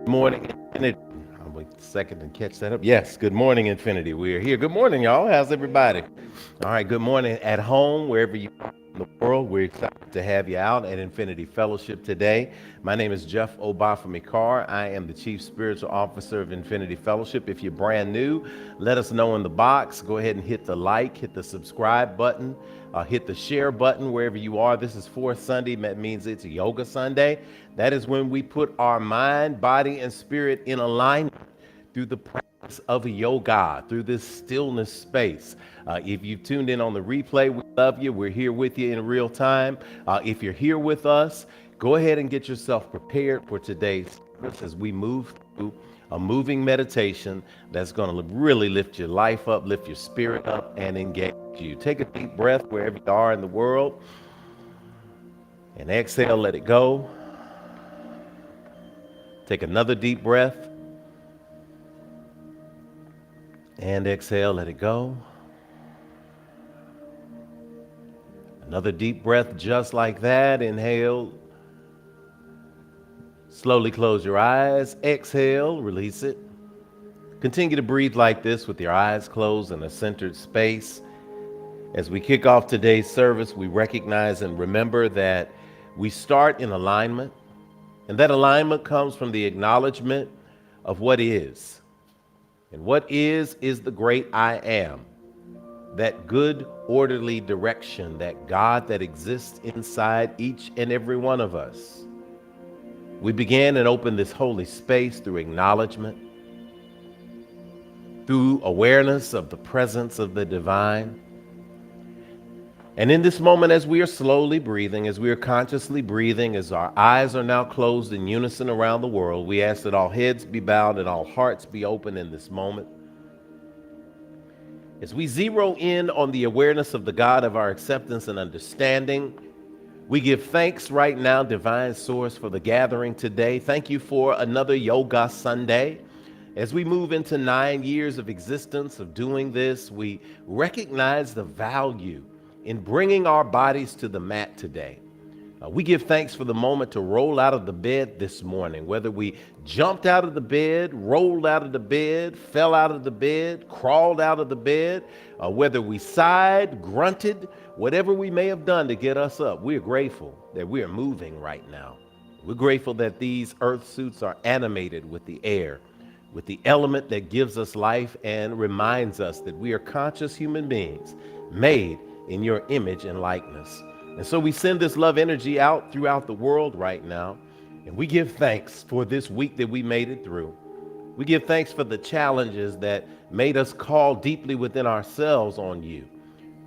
Morning, Infinity. I'll wait a second and catch that up. Yes, good morning, Infinity. We are here. Good morning, y'all. How's everybody? All right, good morning at home, wherever you are in the world. We're excited to have you out at Infinity Fellowship today. My name is Jeff Obafemi Carr. I am the Chief Spiritual Officer of Infinity Fellowship. If you're brand new, let us know in the box. Go ahead and hit the like, hit the subscribe button, hit the share button wherever you are. This is Fourth Sunday. That means it's Yoga Sunday. That is when we put our mind, body, and spirit in alignment through the practice of yoga, through this stillness space. If you've tuned in on the replay, we love you. We're here with you in real time. If you're here with us, go ahead and get yourself prepared for today's service as we move through a moving meditation that's going to really lift your life up, lift your spirit up, and engage you. Take a deep breath wherever you are in the world and exhale, let it go. Take another deep breath and exhale, let it go. Another deep breath just like that. Inhale. Slowly close your eyes. Exhale, release it. Continue to breathe like this with your eyes closed in a centered space. As we kick off today's service, we recognize and remember that we start in alignment, and that alignment comes from the acknowledgement of what is. And what is the great I am, that good, orderly direction, that God that exists inside each and every one of us. We begin and open this holy space through acknowledgement, through awareness of the presence of the divine. And in this moment, as we are slowly breathing, as we are consciously breathing, as our eyes are now closed in unison around the world, we ask that all heads be bowed and all hearts be open in this moment. As we zero in on the awareness of the God of our acceptance and understanding, we give thanks right now, Divine Source, for the gathering today. Thank you for another Yoga Sunday. As we move into 9 years of existence of doing this, we recognize the value in bringing our bodies to the mat today. We give thanks for the moment to roll out of the bed this morning, whether we jumped out of the bed, rolled out of the bed, fell out of the bed, crawled out of the bed, whether we sighed, grunted, whatever we may have done to get us up. We're grateful that we are moving right now. We're grateful that these earth suits are animated with the air, with the element that gives us life and reminds us that we are conscious human beings made in your image and likeness. And so we send this love energy out throughout the world right now. And we give thanks for this week that we made it through. We give thanks for the challenges that made us call deeply within ourselves on you,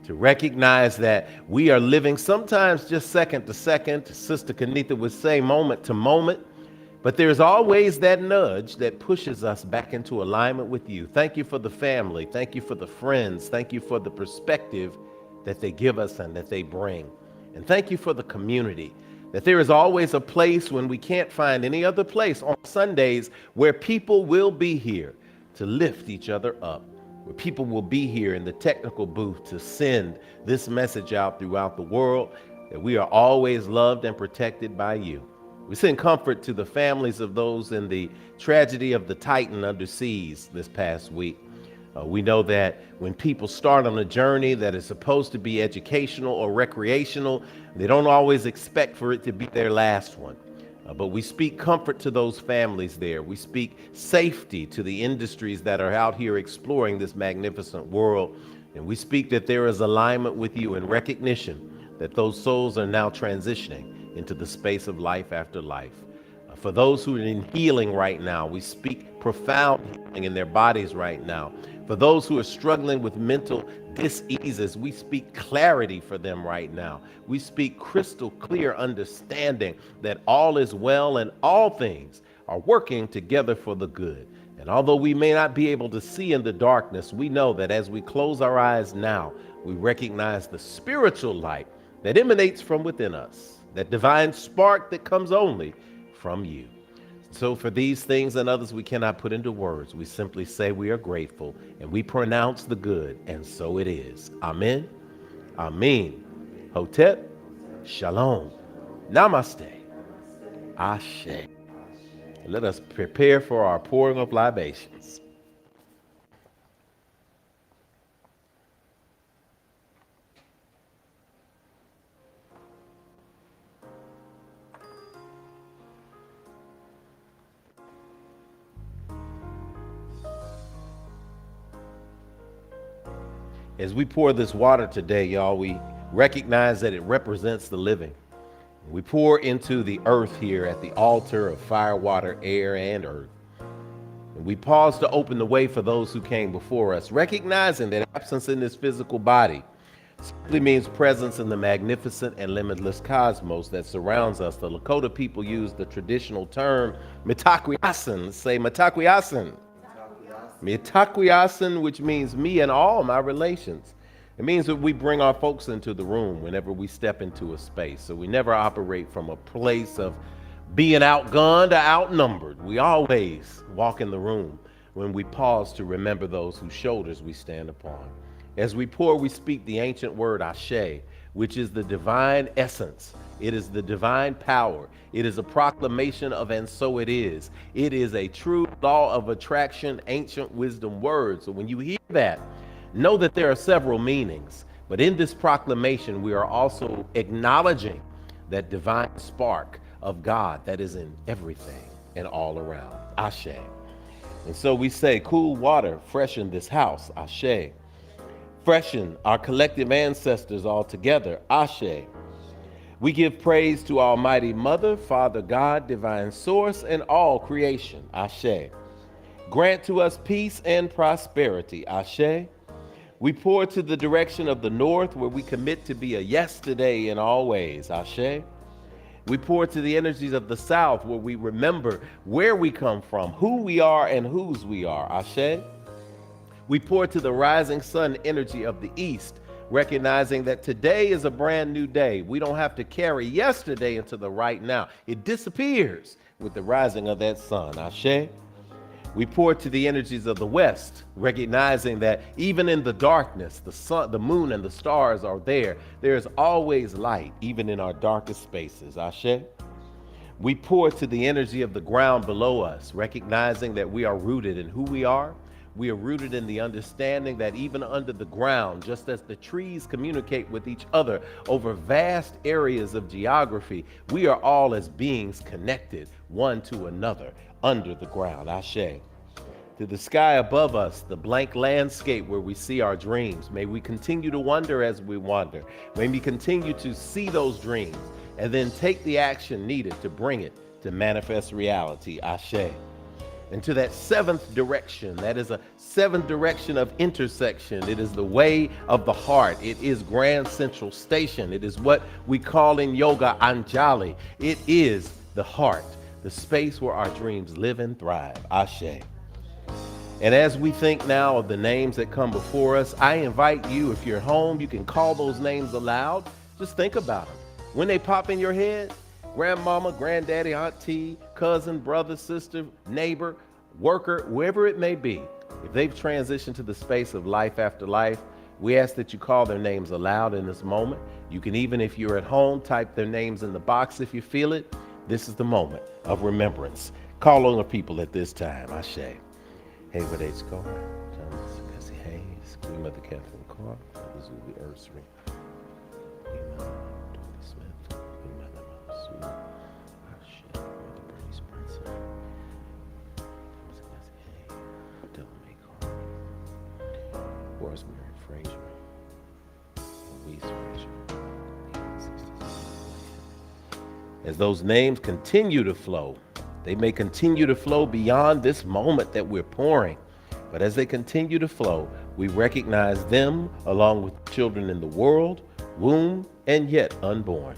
to recognize that we are living sometimes just second to second. Sister Kanitha would say moment to moment. But there's always that nudge that pushes us back into alignment with you. Thank you for the family. Thank you for the friends. Thank you for the perspective that they give us and that they bring. And thank you for the community, that there is always a place when we can't find any other place on Sundays where people will be here to lift each other up, where people will be here in the technical booth to send this message out throughout the world, that we are always loved and protected by you. We send comfort to the families of those in the tragedy of the Titan underseas this past week. We know that when people start on a journey that is supposed to be educational or recreational, they don't always expect for it to be their last one. But we speak comfort to those families there. We speak safety to the industries that are out here exploring this magnificent world. And we speak that there is alignment with you and recognition that those souls are now transitioning into the space of life after life. For those who are in healing right now, we speak profound healing in their bodies right now. For those who are struggling with mental diseases, we speak clarity for them right now. We speak crystal clear understanding that all is well and all things are working together for the good. And although we may not be able to see in the darkness, we know that as we close our eyes now, we recognize the spiritual light that emanates from within us, that divine spark that comes only from you. So for these things and others we cannot put into words, we simply say we are grateful and we pronounce the good, and so it is. Amen. Amen. Hotep. Shalom. Namaste. Ashe. Let us prepare for our pouring of libations. As we pour this water today, y'all, we recognize that it represents the living. We pour into the earth here at the altar of fire, water, air, and earth. And we pause to open the way for those who came before us, recognizing that absence in this physical body simply means presence in the magnificent and limitless cosmos that surrounds us. The Lakota people use the traditional term mitakwiasin. Let's say mitakwiasin. Mitakwiasin, which means me and all my relations. It means that we bring our folks into the room whenever we step into a space. So we never operate from a place of being outgunned or outnumbered. We always walk in the room when we pause to remember those whose shoulders we stand upon. As we pour, we speak the ancient word ashe, which is the divine essence. It is the divine power. It is a proclamation of and so it is. It is a true law of attraction, ancient wisdom word. So when you hear that, know that there are several meanings. But in this proclamation, we are also acknowledging that divine spark of God that is in everything and all around. Ashe. And so we say, cool water, freshen this house. Ashe. Freshen our collective ancestors all together. Ashe. We give praise to Almighty Mother, Father God, Divine Source, and all creation. Ashe. Grant to us peace and prosperity. Ashe. We pour to the direction of the north, where we commit to be a yes today in all ways. Ashe. We pour to the energies of the south, where we remember where we come from, who we are, and whose we are. Ashe. We pour to the rising sun energy of the east, recognizing that today is a brand new day. We don't have to carry yesterday into the right now. It disappears with the rising of that sun. Ashe. We pour to the energies of the west, recognizing that even in the darkness, the sun, the moon, and the stars are there. There is always light, even in our darkest spaces. Ashe. We pour to the energy of the ground below us, recognizing that we are rooted in who we are. We are rooted in the understanding that even under the ground, just as the trees communicate with each other over vast areas of geography, we are all as beings connected one to another under the ground. Ashe. To the sky above us, the blank landscape where we see our dreams. May we continue to wonder as we wander. May we continue to see those dreams and then take the action needed to bring it to manifest reality. Ashe. And to that seventh direction, that is a seventh direction of intersection. It is the way of the heart. It is Grand Central Station. It is what we call in yoga Anjali. It is the heart, the space where our dreams live and thrive. Ashe. And as we think now of the names that come before us, I invite you, if you're home, you can call those names aloud. Just think about them. When they pop in your head, grandmama, granddaddy, auntie, cousin, brother, sister, neighbor, worker, whoever it may be, if they've transitioned to the space of life after life, we ask that you call their names aloud in this moment. You can even, if you're at home, type their names in the box if you feel it. This is the moment of remembrance. Call on the people at this time. Ashe. Hey, what age go? John Cassie Hayes, Queen Mother Catherine Carr, Zuli Ursary. Rosemary Frazier, Louise Frazier. As those names continue to flow, they may continue to flow beyond this moment that we're pouring. But as they continue to flow, we recognize them along with children in the world, womb, and yet unborn.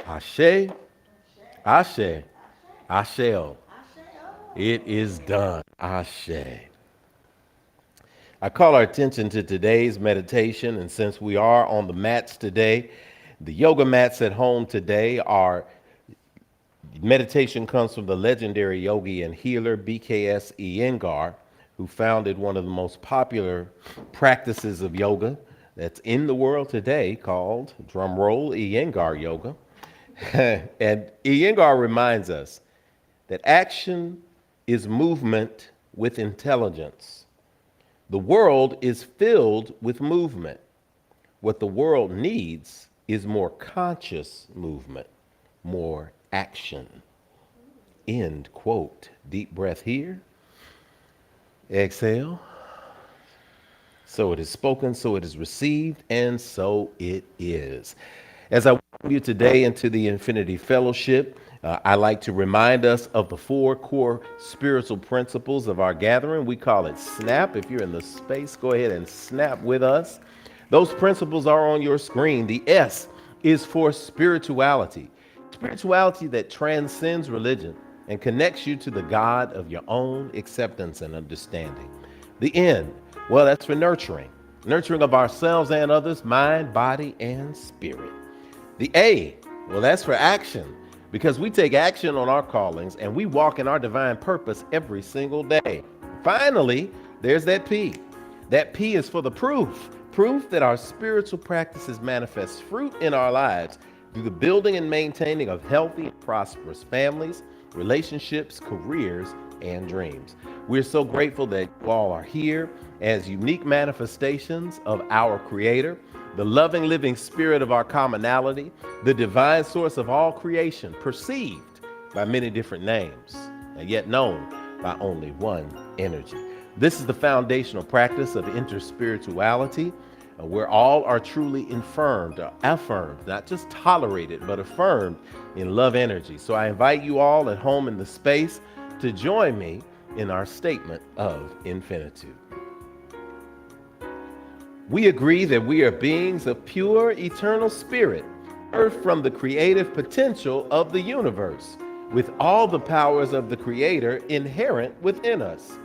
Ashe, Ashe, Asheo. It is done. Ashe. I call our attention to today's meditation, and since we are on the mats today, the yoga mats at home today are Meditation comes from the legendary yogi and healer BKS Iyengar, who founded one of the most popular practices of yoga that's in the world today called, drumroll, Iyengar Yoga. And Iyengar reminds us that action is movement with intelligence. The world is filled with movement. What the world needs is more conscious movement, more action. End quote. Deep breath here. Exhale. So it is spoken, so it is received, and so it is. As I welcome you today into the Infinity Fellowship, I like to remind us of the four core spiritual principles of our gathering. We call it SNAP. If you're in the space, go ahead and snap with us. Those principles are on your screen. The S is for spirituality, spirituality that transcends religion and connects you to the God of your own acceptance and understanding. The N, well, that's for nurturing, nurturing of ourselves and others, mind, body, and spirit. The A, well, that's for action, because we take action on our callings and we walk in our divine purpose every single day. Finally, there's that P. That P is for the proof, proof that our spiritual practices manifest fruit in our lives through the building and maintaining of healthy and prosperous families, relationships, careers, and dreams. We're so grateful that you all are here as unique manifestations of our Creator, the loving, living spirit of our commonality, the divine source of all creation, perceived by many different names, and yet known by only one energy. This is the foundational practice of interspirituality, where all are truly affirmed, not just tolerated, but affirmed in love energy. So I invite you all at home in the space to join me in our statement of infinitude. We agree that we are beings of pure, eternal spirit, birthed from the creative potential of the universe, with all the powers of the Creator inherent within us.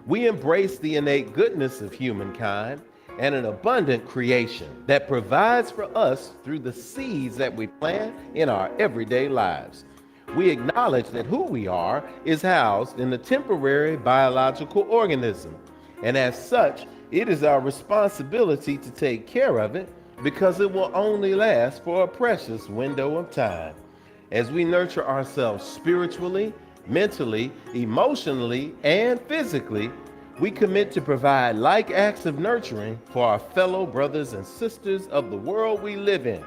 We embrace the innate goodness of humankind and an abundant creation that provides for us through the seeds that we plant in our everyday lives. We acknowledge that who we are is housed in a temporary biological organism, and as such, it is our responsibility to take care of it because it will only last for a precious window of time. As we nurture ourselves spiritually, mentally, emotionally, and physically, we commit to provide like acts of nurturing for our fellow brothers and sisters of the world we live in,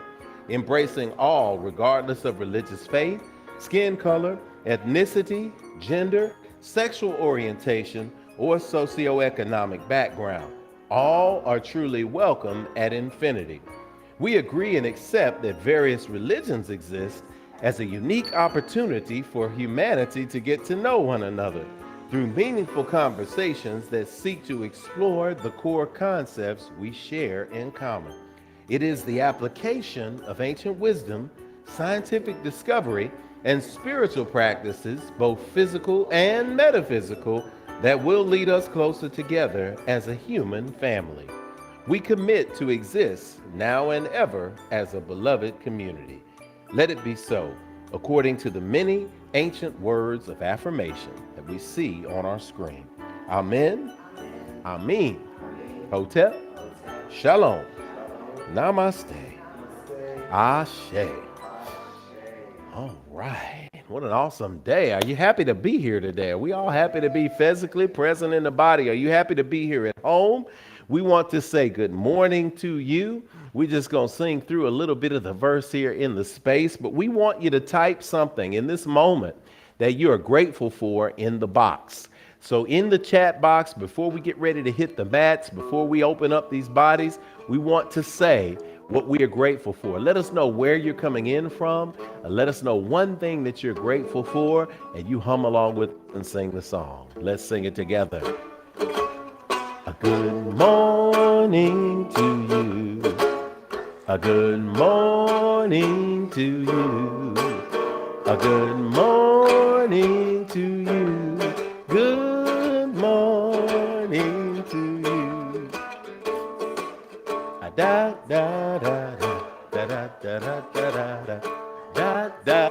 embracing all regardless of religious faith, skin color, ethnicity, gender, sexual orientation, or socioeconomic background. All are truly welcome at Infinity. We agree and accept that various religions exist as a unique opportunity for humanity to get to know one another through meaningful conversations that seek to explore the core concepts we share in common. It is the application of ancient wisdom, scientific discovery, and spiritual practices, both physical and metaphysical, that will lead us closer together as a human family. We commit to exist now and ever as a beloved community. Let it be so, according to the many ancient words of affirmation that we see on our screen. Amen, Amen, Hotep, Shalom, Namaste, Ashe. All right. What an awesome day. Are you happy to be here today? Are we all happy to be physically present in the body? Are you happy to be here at home? We want to say good morning to you. We're just going to sing through a little bit of the verse here in the space, but we want you to type something in this moment that you are grateful for in the box. So in the chat box, before we get ready to hit the mats, before we open up these bodies, we want to say what we are grateful for. Let us know where you're coming in from. And let us know one thing that you're grateful for, and you hum along with and sing the song. Let's sing it together. A good morning to you. A good morning to you. A good morning to you. Good morning to you. Da da da da da da da da da da da.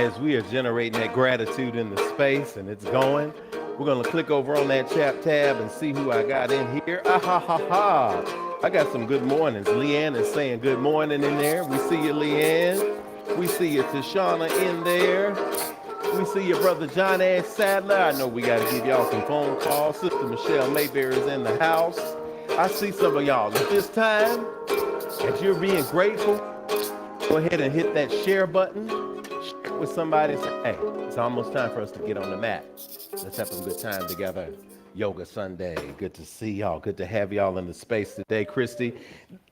as we are generating that gratitude in the space and it's going, we're going to click over on that chat tab and see who I got in here. Ah, ha, ha, ha. I got some good mornings. Leanne is saying good morning in there. We see you, Leanne. We see you, Tashana, in there. We see your brother John A. Sadler. I know we got to give y'all some phone calls. Sister Michelle Mayberry is in the house. I see some of y'all. At this time, as you're being grateful, go ahead and hit that share button. Share it with somebody and say, hey, it's almost time for us to get on the mat. Let's have some good time together. Yoga Sunday. Good to see y'all. Good to have y'all in the space today. Christy,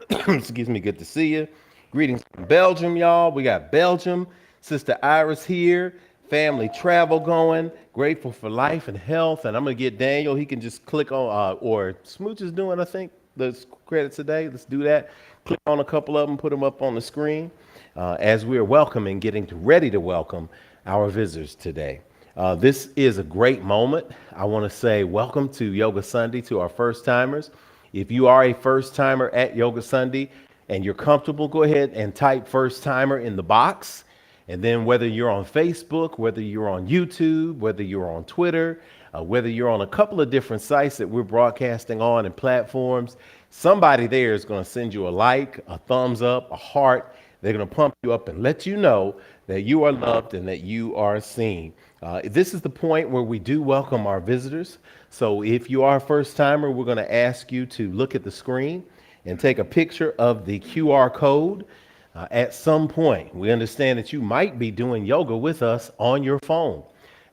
excuse me, good to see you. Greetings from Belgium, y'all. We got Belgium. Sister Iris here. Family travel going. Grateful for life and health. And I'm going to get Daniel. He can just click on, or Smooch is doing, I think, the credits today. Let's do that. Click on a couple of them, put them up on the screen as we are welcoming, getting ready to welcome our visitors today. This is a great moment. I want to say welcome to Yoga Sunday to our first timers. If you are a first timer at Yoga Sunday and you're comfortable, go ahead and type first timer in the box. And then whether you're on Facebook, whether you're on YouTube, whether you're on Twitter, whether you're on a couple of different sites that we're broadcasting on and platforms, somebody there is going to send you a like, a thumbs up, a heart. They're going to pump you up and let you know that you are loved and that you are seen. This is the point where we do welcome our visitors. So if you are a first timer, we're going to ask you to look at the screen and take a picture of the QR code. At some point, we understand that you might be doing yoga with us on your phone.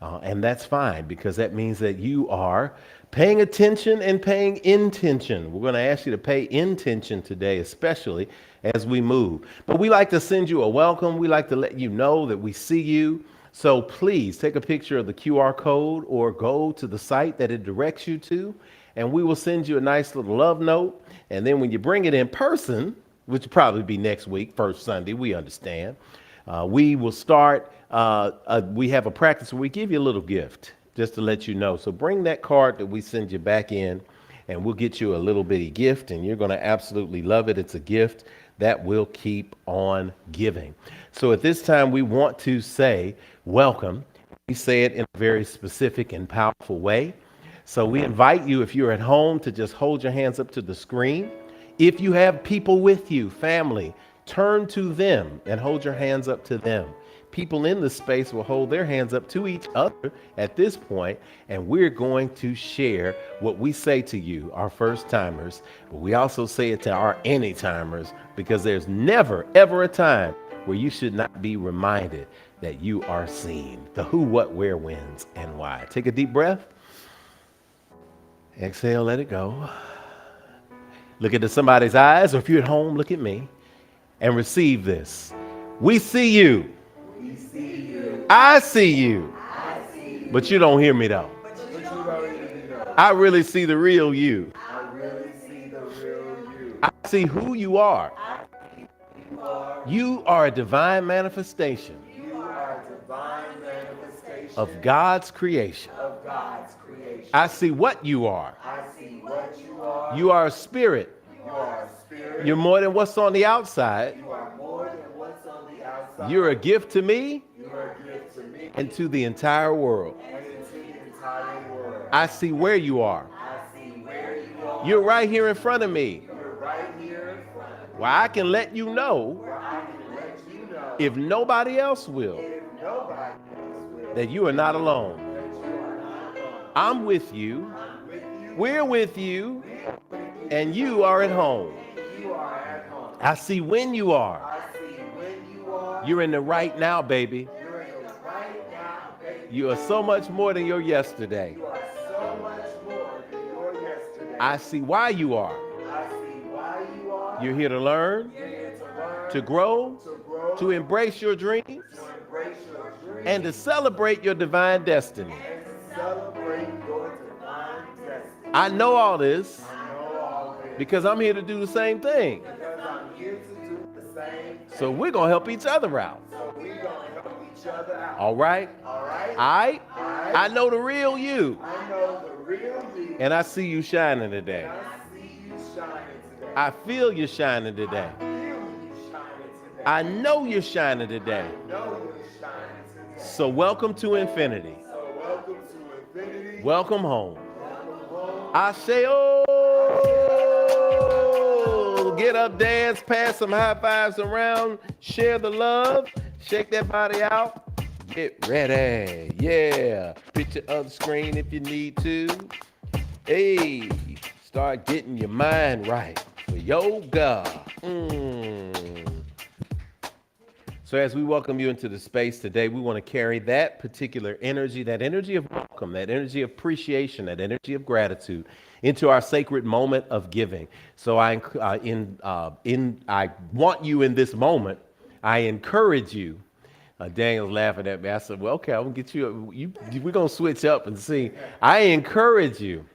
And that's fine, because that means that you are paying attention and paying intention. We're going to ask you to pay intention today, especially as we move. But we like to send you a welcome. We like to let you know that we see you. So please take a picture of the QR code or go to the site that it directs you to, and we will send you a nice little love note. And then when you bring it in person, which will probably be next week, first Sunday, we understand. We will start, we have a practice where we give you a little gift just to let you know. So bring that card that we send you back in and we'll get you a little bitty gift and you're going to absolutely love it. It's a gift that will keep on giving. So at this time, we want to say welcome. We say it in a very specific and powerful way. So we invite you, if you're at home, to just hold your hands up to the screen. If you have people with you, family, turn to them and hold your hands up to them. People in the space will hold their hands up to each other at this point, and we're going to share what we say to you, our first timers, but we also say it to our any timers, because there's never, ever a time where you should not be reminded that you are seen. The who, what, where, whens, and why. Take a deep breath. Exhale, let it go. Look into somebody's eyes, or if you're at home, look at me and receive this. We see you. We see you. I see you. I see you. But you don't hear me though. But you don't hear me though. I really see the real you. I really see the real you. I see who you are. I see who you are. You are a divine manifestation You are a divine manifestation of God's creation. of God's creation. I see what you are. I see what you are. You are a spirit. You are a spirit. You're more than what's on the outside. You are more than what's on the outside. You're a gift to me You are a gift to me and to the entire world. and to the entire world. I see where you are. I see where you are. You're right here in front of me, You're right here in front of me. where I can let you know, Where I can let you know, if nobody else will, if nobody else will, that you are not alone. that you are not alone. I'm with you. I'm with you. We're with you. We are with you. And you are at home. You are at home. I see when you are. I see when you are. You're in the right now, baby. You're in the right now, baby. You are so much more than your yesterday. You are so much more than your yesterday. I see why you are. I see why you are. You're here to learn, You're here to learn, to grow, to grow, to embrace your dreams, to embrace your dreams, and to celebrate your divine destiny. and to celebrate your divine destiny. I know all this I know all this because I'm here to do the same thing. because I'm here to do the same thing. So we're going to help each other out. So we're going to help each other out. All right? All right? All right? All right? I know the real you. I know the real you. And I see you shining today. I see you shining today. I feel you shining today. I feel you shining today. I know you're shining today. I know you're shining today. So welcome to infinity. So welcome to infinity. Welcome home. Welcome home. Aseo. Get up, dance, pass some high fives around, share the love, shake that body out. Get ready. Yeah. Picture of the screen if you need to. Hey, start getting your mind right for yoga. So as we welcome you into the space today, we want to carry that particular energy, that energy of welcome, that energy of appreciation, that energy of gratitude into our sacred moment of giving. So I want you in this moment, I encourage you. Daniel's laughing at me. I said, well, okay, I'm going to get you, we're going to switch up and see. I encourage you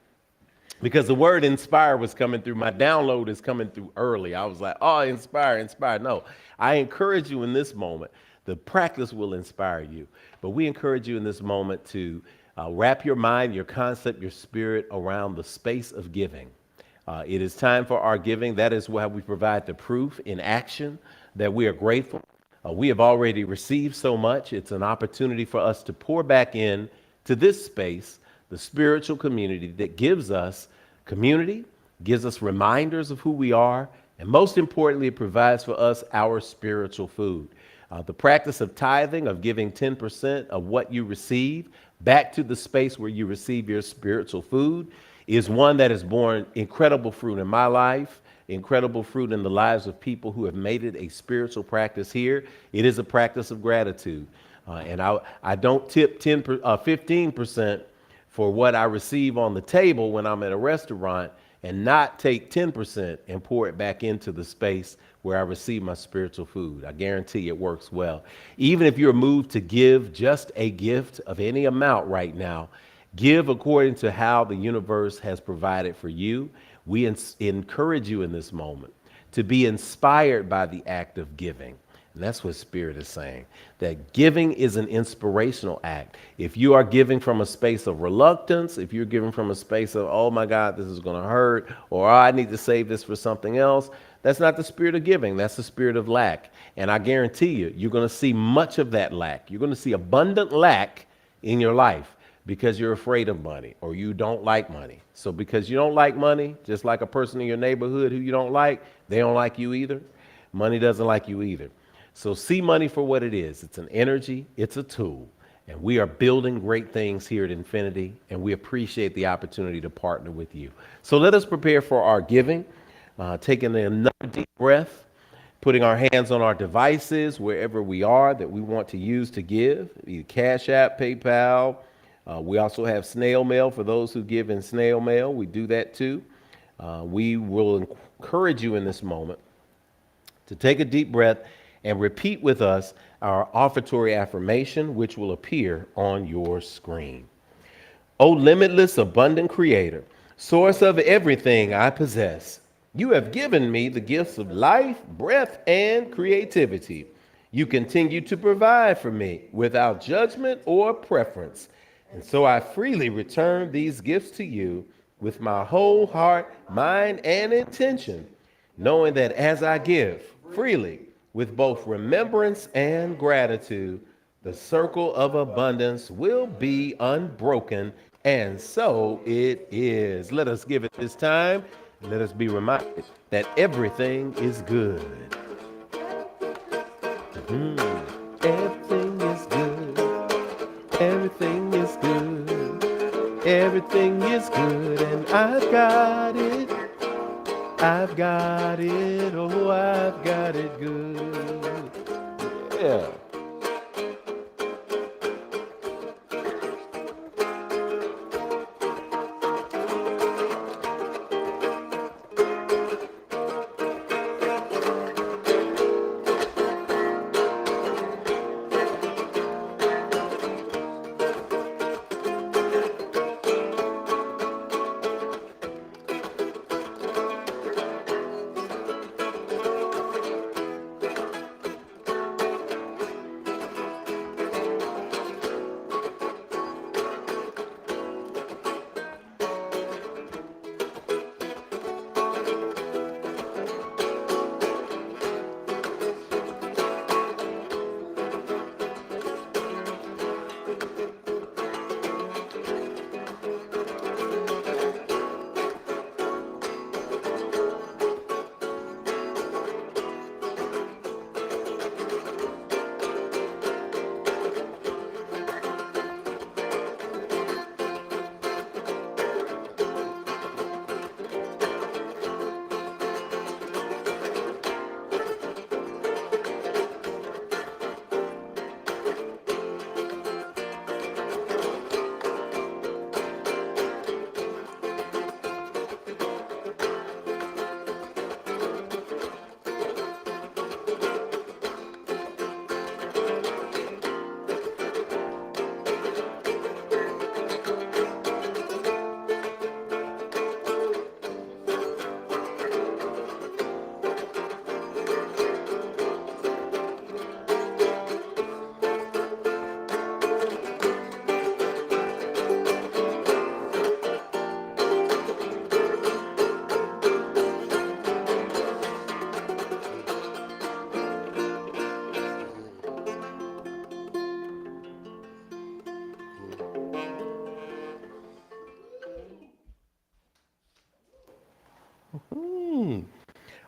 because the word inspire was coming through. My download is coming through early. I was like, oh, inspire, inspire. No, I encourage you in this moment. The practice will inspire you. But we encourage you in this moment to wrap your mind, your concept, your spirit around the space of giving. It is time for our giving. That is why we provide the proof in action that we are grateful. We have already received so much. It's an opportunity for us to pour back in to this space, the spiritual community that gives us community, gives us reminders of who we are, and most importantly, it provides for us our spiritual food. The practice of tithing, of giving 10% of what you receive back to the space where you receive your spiritual food, is one that has borne incredible fruit in my life, incredible fruit in the lives of people who have made it a spiritual practice here. It is a practice of gratitude. And I don't tip 15% for what I receive on the table when I'm at a restaurant, and not take 10% and pour it back into the space where I receive my spiritual food. I guarantee it works well. Even if you're moved to give just a gift of any amount right now, give according to how the universe has provided for you. We encourage you in this moment to be inspired by the act of giving. And that's what Spirit is saying, that giving is an inspirational act. If you are giving from a space of reluctance, if you're giving from a space of, oh my God, this is going to hurt, or oh, I need to save this for something else, that's not the spirit of giving. That's the spirit of lack. And I guarantee you, you're going to see much of that lack. You're going to see abundant lack in your life because you're afraid of money or you don't like money. So because you don't like money, just like a person in your neighborhood who you don't like, they don't like you either. Money doesn't like you either. So see money for what it is. It's an energy, it's a tool, and we are building great things here at Infinity, and we appreciate the opportunity to partner with you. So let us prepare for our giving, taking another deep breath, putting our hands on our devices wherever we are that we want to use to give, either Cash App, PayPal. We also have snail mail for those who give in snail mail. We do that too. We will encourage you in this moment to take a deep breath and repeat with us our offertory affirmation, which will appear on your screen. O limitless, abundant Creator, source of everything I possess, you have given me the gifts of life, breath, and creativity. You continue to provide for me without judgment or preference. And so I freely return these gifts to you with my whole heart, mind, and intention, knowing that as I give freely, with both remembrance and gratitude, the circle of abundance will be unbroken, and so it is. Let us give it this time. Let us be reminded that everything is good. Everything is good. Everything is good. Everything is good, and I've got it. I've got it, oh, I've got it good. Yeah.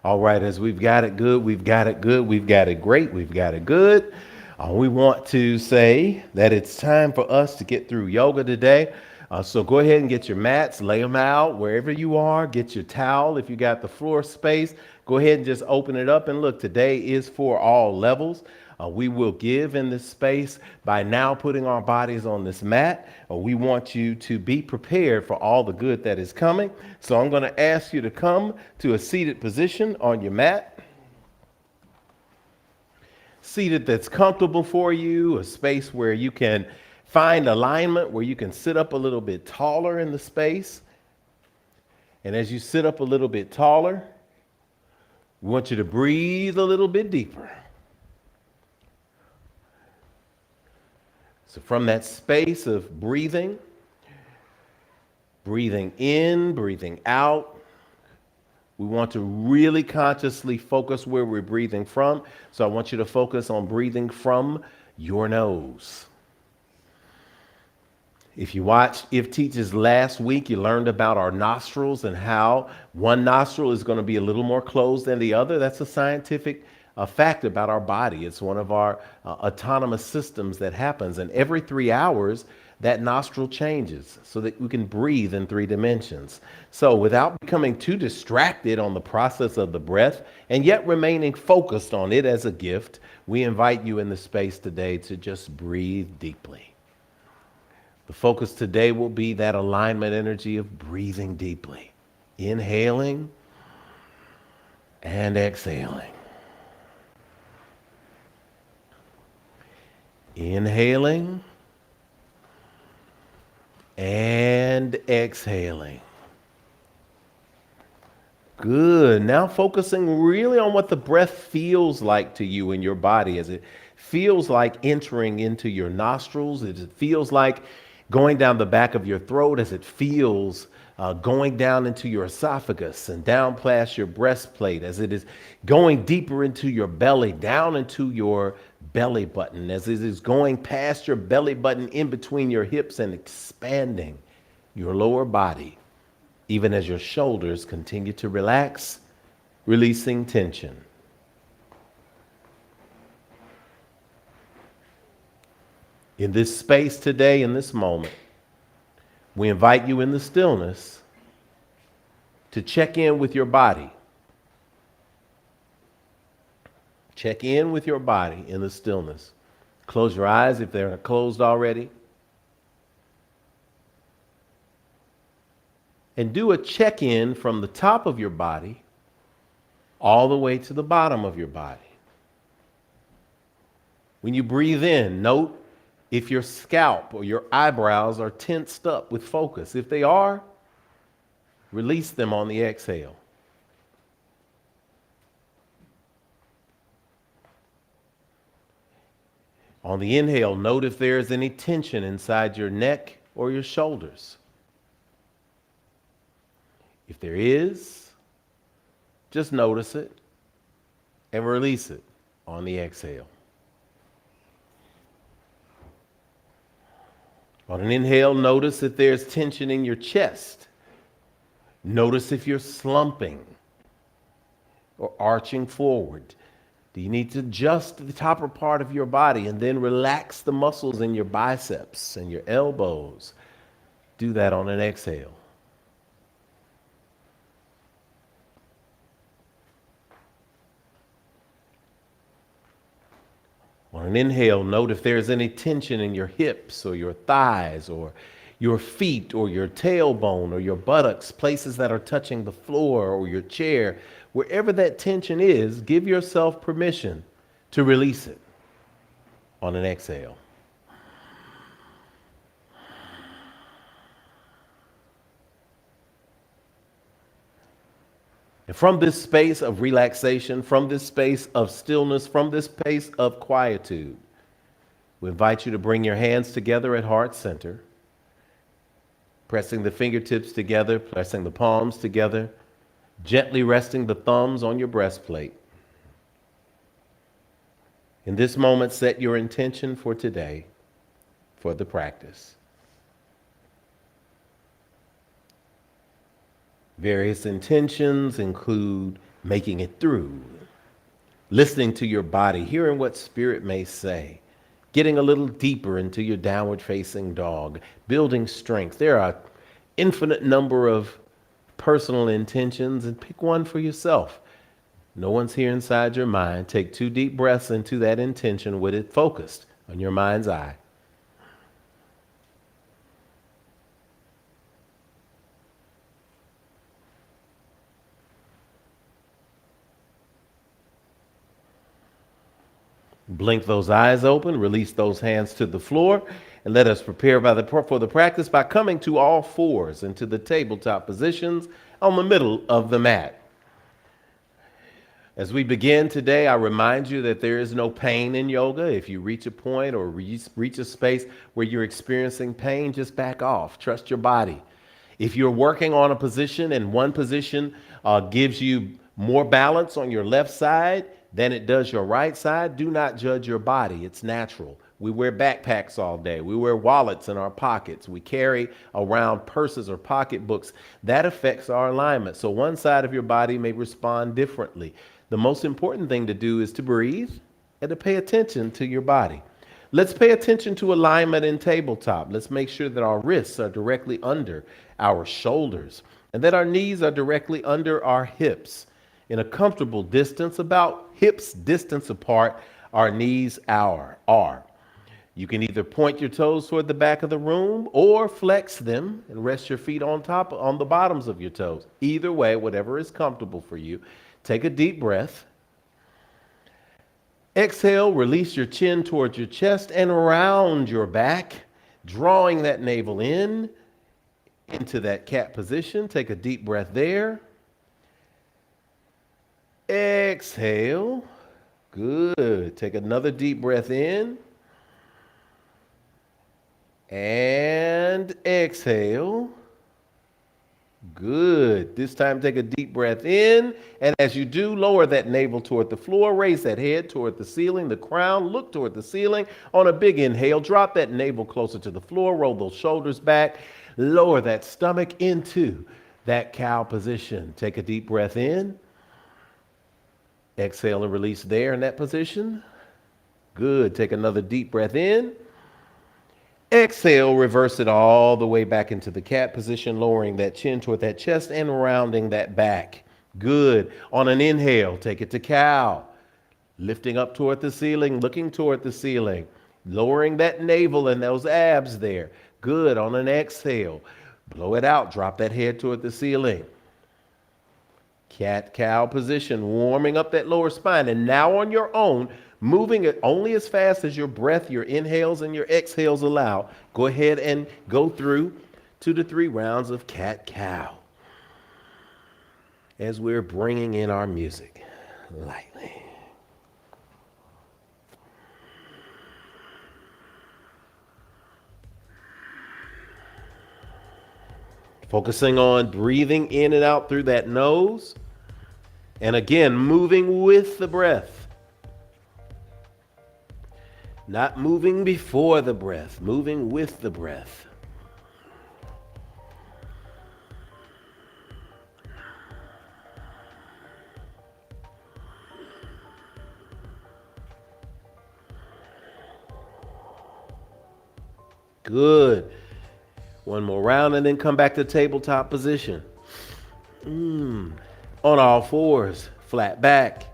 All right, as we've got it good, we've got it good, we've got it great, we've got it good. We want to say that it's time for us to get through yoga today. So go ahead and get your mats, lay them out wherever you are. Get your towel if you got the floor space. Go ahead and just open it up. And look, today is for all levels. We will give in this space by now putting our bodies on this mat. We want you to be prepared for all the good that is coming. So I'm going to ask you to come to a seated position on your mat. Seated that's comfortable for you, a space where you can find alignment, where you can sit up a little bit taller in the space. And as you sit up a little bit taller, we want you to breathe a little bit deeper. So from that space of breathing in, breathing out, we want to really consciously focus where we're breathing from. So I want you to focus on breathing from your nose. If you watched If Teaches last week, you learned about our nostrils and how one nostril is going to be a little more closed than the other. That's a scientific fact about our body. It's one of our autonomous systems that happens. And every 3 hours, that nostril changes so that we can breathe in 3 dimensions. So without becoming too distracted on the process of the breath and yet remaining focused on it as a gift, we invite you in the space today to just breathe deeply. The focus today will be that alignment energy of breathing deeply, inhaling and exhaling. Inhaling and exhaling. Good. Now focusing really on what the breath feels like to you in your body, as it feels like entering into your nostrils, as it feels like going down the back of your throat, as it feels going down into your esophagus and down past your breastplate, as it is going deeper into your belly, down into your belly button, as it is going past your belly button in between your hips and expanding your lower body, even as your shoulders continue to relax, releasing tension. In this space today, in this moment, we invite you in the stillness to check in with your body. Check in with your body in the stillness. Close your eyes if they're closed already. And do a check-in from the top of your body all the way to the bottom of your body. When you breathe in, note if your scalp or your eyebrows are tensed up with focus. If they are, release them on the exhale. On the inhale, note if there is any tension inside your neck or your shoulders. If there is, just notice it and release it on the exhale. On an inhale, notice if there's tension in your chest. Notice if you're slumping or arching forward. Do you need to adjust the upper part of your body and then relax the muscles in your biceps and your elbows? Do that on an exhale. On an inhale, note if there's any tension in your hips or your thighs or your feet or your tailbone or your buttocks, places that are touching the floor or your chair. Wherever that tension is, give yourself permission to release it on an exhale. And from this space of relaxation, from this space of stillness, from this space of quietude, we invite you to bring your hands together at heart center, pressing the fingertips together, pressing the palms together, gently resting the thumbs on your breastplate. In this moment, set your intention for today, for the practice. Various intentions include making it through, listening to your body, hearing what spirit may say, getting a little deeper into your downward facing dog, building strength. There are infinite number of personal intentions, and pick one for yourself. No one's here inside your mind. Take 2 deep breaths into that intention with it focused on your mind's eye. Blink those eyes open, release those hands to the floor, and let us prepare for the practice by coming to all fours into the tabletop positions on the middle of the mat. As we begin today, I remind you that there is no pain in yoga. If you reach a point or reach a space where you're experiencing pain, just back off. Trust your body. If you're working on a position and one position gives you more balance on your left side than it does your right side, do not judge your body. It's natural. We wear backpacks all day. We wear wallets in our pockets. We carry around purses or pocketbooks. That affects our alignment. So one side of your body may respond differently. The most important thing to do is to breathe and to pay attention to your body. Let's pay attention to alignment in tabletop. Let's make sure that our wrists are directly under our shoulders and that our knees are directly under our hips in a comfortable distance, about hips distance apart. Our knees are. You can either point your toes toward the back of the room or flex them and rest your feet on the bottoms of your toes. Either way, whatever is comfortable for you. Take a deep breath. Exhale, release your chin towards your chest and around your back, drawing that navel in into that cat position. Take a deep breath there. Exhale. Good. Take another deep breath in. And exhale. Good. This time take a deep breath in, and as you do, lower that navel toward the floor, raise that head toward the ceiling, the crown, look toward the ceiling. On a big inhale, drop that navel closer to the floor, roll those shoulders back, lower that stomach into that cow position. Take a deep breath in. Exhale and release there in that position. Good. Take another deep breath in. Exhale, reverse it all the way back into the cat position, lowering that chin toward that chest and rounding that back. Good. On an inhale, take it to cow. Lifting up toward the ceiling, looking toward the ceiling, lowering that navel and those abs there. Good. On an exhale, blow it out, drop that head toward the ceiling. Cat-cow position, warming up that lower spine. And now on your own, moving it only as fast as your breath, your inhales and your exhales allow. Go ahead and go through 2 to 3 rounds of cat-cow as we're bringing in our music lightly. Focusing on breathing in and out through that nose. And again, moving with the breath. Not moving before the breath, moving with the breath. Good. One more round and then come back to tabletop position. On all fours, flat back.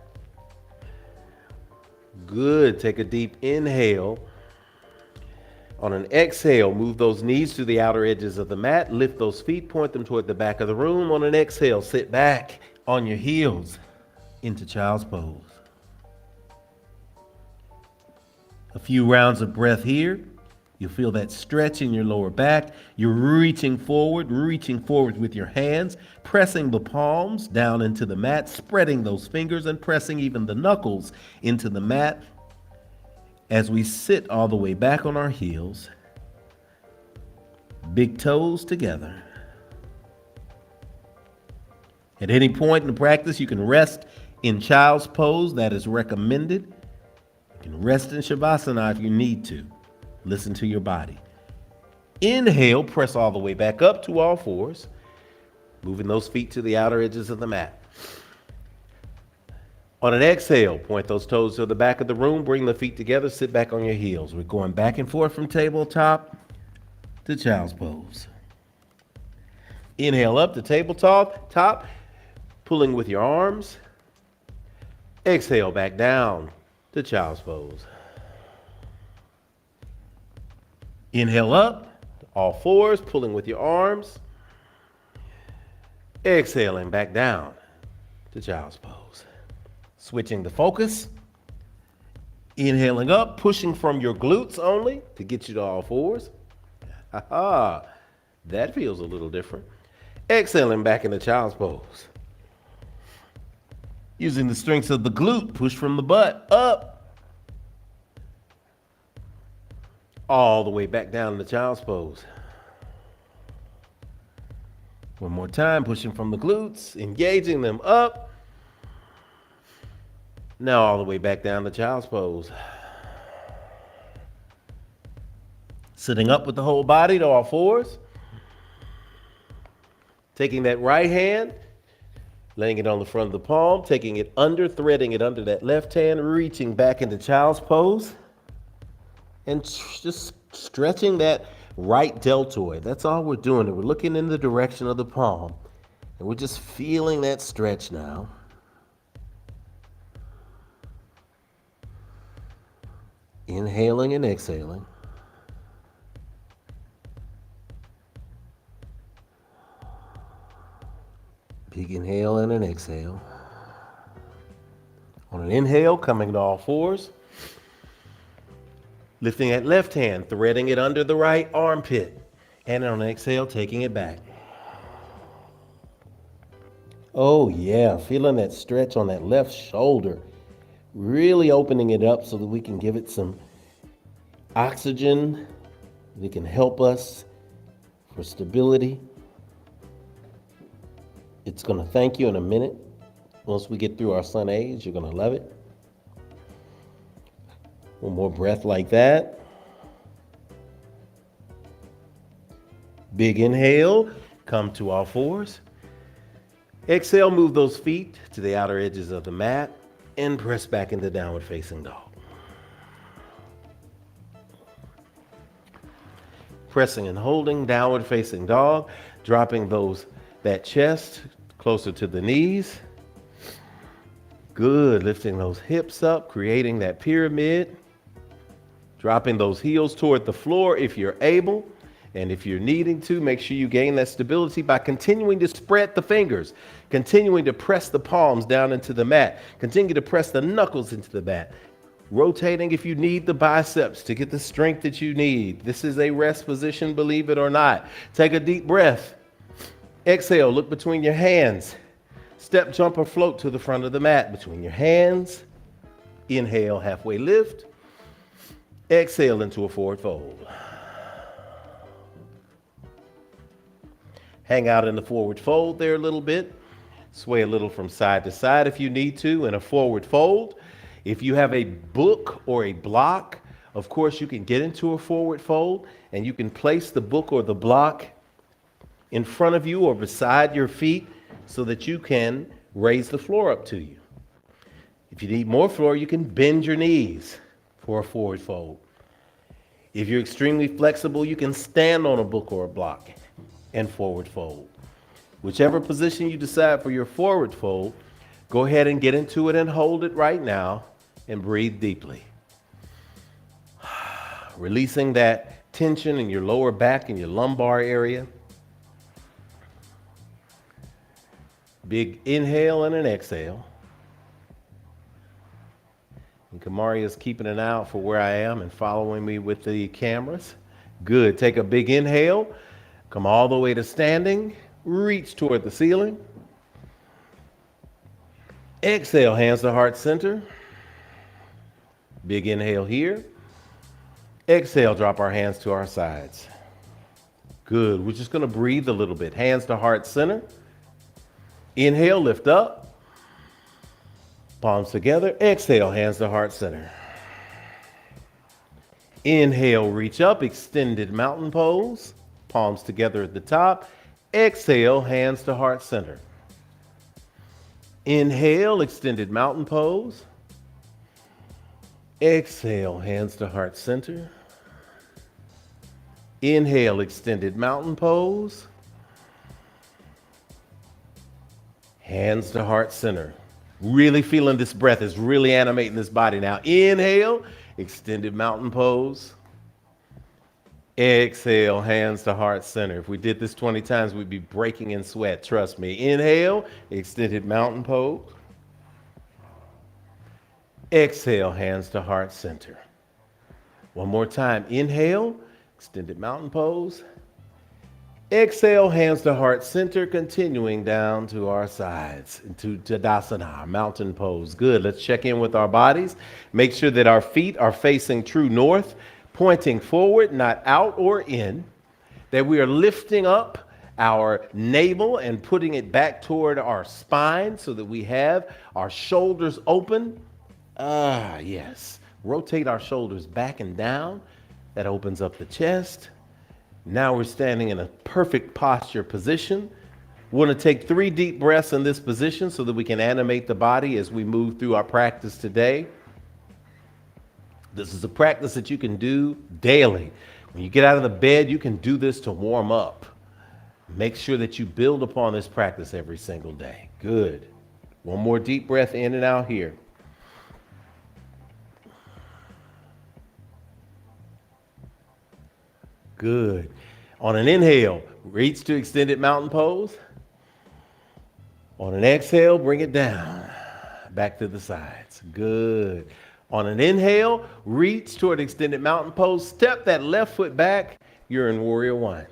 Good. Take a deep inhale. On an exhale, move those knees to the outer edges of the mat. Lift those feet, point them toward the back of the room. On an exhale, sit back on your heels into child's pose. A few rounds of breath here. You'll feel that stretch in your lower back. You're reaching forward with your hands, pressing the palms down into the mat, spreading those fingers and pressing even the knuckles into the mat as we sit all the way back on our heels, big toes together. At any point in the practice, you can rest in child's pose. That is recommended. You can rest in Shavasana if you need to. Listen to your body. Inhale, press all the way back up to all fours. moving those feet to the outer edges of the mat. On an exhale, point those toes to the back of the room, bring the feet together, sit back on your heels. We're going back and forth from tabletop to child's pose. Inhale up to tabletop, pulling with your arms. Exhale back down to child's pose. Inhale up, all fours, pulling with your arms. Exhaling back down to child's pose. Switching the focus. Inhaling up, pushing from your glutes only to get you to all fours. Ha-ha, that feels a little different. Exhaling back into child's pose. Using the strengths of the glute, push from the butt up. All the way back down to child's pose. One more time, pushing from the glutes, engaging them up. Now all the way back down to child's pose. Sitting up with the whole body to all fours. Taking that right hand, laying it on the front of the palm, taking it under, threading it under that left hand, reaching back into child's pose, and just stretching that right deltoid. That's all we're doing. We're looking in the direction of the palm, and we're just feeling that stretch now. Inhaling and exhaling. Big inhale and an exhale. On an inhale, coming to all fours. Lifting that left hand, threading it under the right armpit. And on an exhale, taking it back. Oh yeah, feeling that stretch on that left shoulder. Really opening it up so that we can give it some oxygen. It can help us for stability. It's going to thank you in a minute. Once we get through our sun age, you're going to love it. One more breath like that. Big inhale, come to all fours. Exhale, move those feet to the outer edges of the mat and press back into downward facing dog. Pressing and holding downward facing dog, dropping that chest closer to the knees. Good, lifting those hips up, creating that pyramid. Dropping those heels toward the floor if you're able. And if you're needing to, make sure you gain that stability by continuing to spread the fingers, continuing to press the palms down into the mat, continue to press the knuckles into the mat, rotating if you need the biceps to get the strength that you need. This is a rest position, believe it or not. Take a deep breath. Exhale, look between your hands. Step, jump, or float to the front of the mat between your hands. Inhale, halfway lift. Exhale into a forward fold. Hang out in the forward fold there a little bit. Sway a little from side to side if you need to in a forward fold. If you have a book or a block, of course you can get into a forward fold and you can place the book or the block in front of you or beside your feet so that you can raise the floor up to you. If you need more floor, you can bend your knees for a forward fold. If you're extremely flexible, you can stand on a book or a block and forward fold. Whichever position you decide for your forward fold, go ahead and get into it and hold it right now and breathe deeply. Releasing that tension in your lower back and your lumbar area. Big inhale and an exhale. And Kamari is keeping an eye out for where I am and following me with the cameras. Good. Take a big inhale. Come all the way to standing. Reach toward the ceiling. Exhale, hands to heart center. Big inhale here. Exhale, drop our hands to our sides. Good. We're just going to breathe a little bit. Hands to heart center. Inhale, lift up. Palms together. Exhale, hands to heart center. Inhale, reach up, extended mountain pose. Palms together at the top. Exhale, hands to heart center. Inhale, extended mountain pose. Exhale, hands to heart center. Inhale, extended mountain pose. Hands to heart center. Really feeling this breath is really animating this body now. Inhale, extended mountain pose. Exhale, hands to heart center. If we did this 20 times, we'd be breaking in sweat, trust me. Inhale, extended mountain pose. Exhale, hands to heart center. One more time. Inhale, extended mountain pose. Exhale, hands to heart center, continuing down to our sides, to Tadasana, our mountain pose. Good. Let's check in with our bodies. Make sure that our feet are facing true north, pointing forward, not out or in, that we are lifting up our navel and putting it back toward our spine so that we have our shoulders open. Yes. Rotate our shoulders back and down. That opens up the chest. Now we're standing in a perfect posture position. We want to take 3 deep breaths in this position so that we can animate the body as we move through our practice today. This is a practice that you can do daily. When you get out of the bed, you can do this to warm up. Make sure that you build upon this practice every single day. Good. One more deep breath in and out here. Good. On an inhale, reach to extended mountain pose. On an exhale, bring it down, back to the sides. Good. On an inhale, reach toward extended mountain pose. Step that left foot back. You're in Warrior One.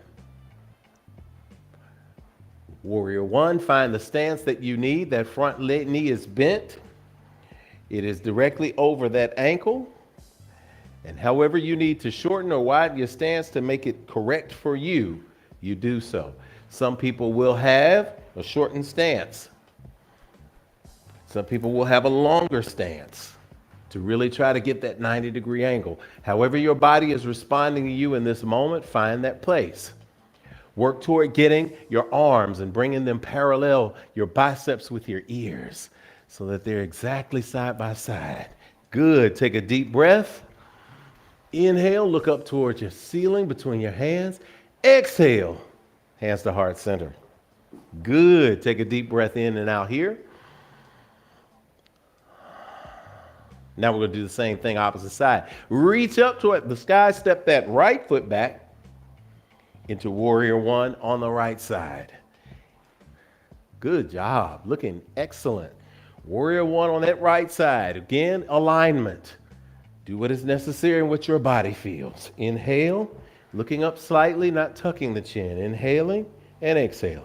Warrior One, find the stance that you need. That front knee is bent. It is directly over that ankle. And however you need to shorten or widen your stance to make it correct for you, you do so. Some people will have a shortened stance. Some people will have a longer stance to really try to get that 90-degree angle. However your body is responding to you in this moment, find that place. Work toward getting your arms and bringing them parallel, your biceps with your ears, so that they're exactly side by side. Good. Take a deep breath. Inhale, look up towards your ceiling between your hands. Exhale, hands to heart center. Good. Take a deep breath in and out here. Now we're going to do the same thing opposite side. Reach up toward the sky, step that right foot back into Warrior One on the right side. Good job. Looking excellent. Warrior One on that right side. Again, alignment. Do what is necessary and what your body feels. Inhale, looking up slightly, not tucking the chin. Inhaling and exhaling.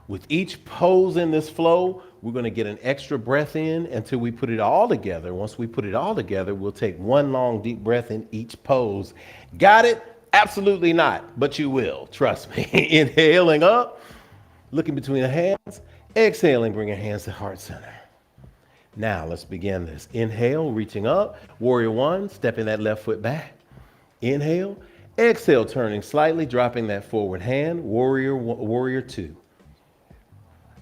With each pose in this flow, we're going to get an extra breath in until we put it all together. Once we put it all together, we'll take one long deep breath in each pose. Got it? Absolutely not, but you will. Trust me. Inhaling up, looking between the hands. Exhaling, bring your hands to heart center. Now let's begin this. Inhale, reaching up. Warrior One, stepping that left foot back. Inhale. Exhale, turning slightly, dropping that forward hand. Warrior Two.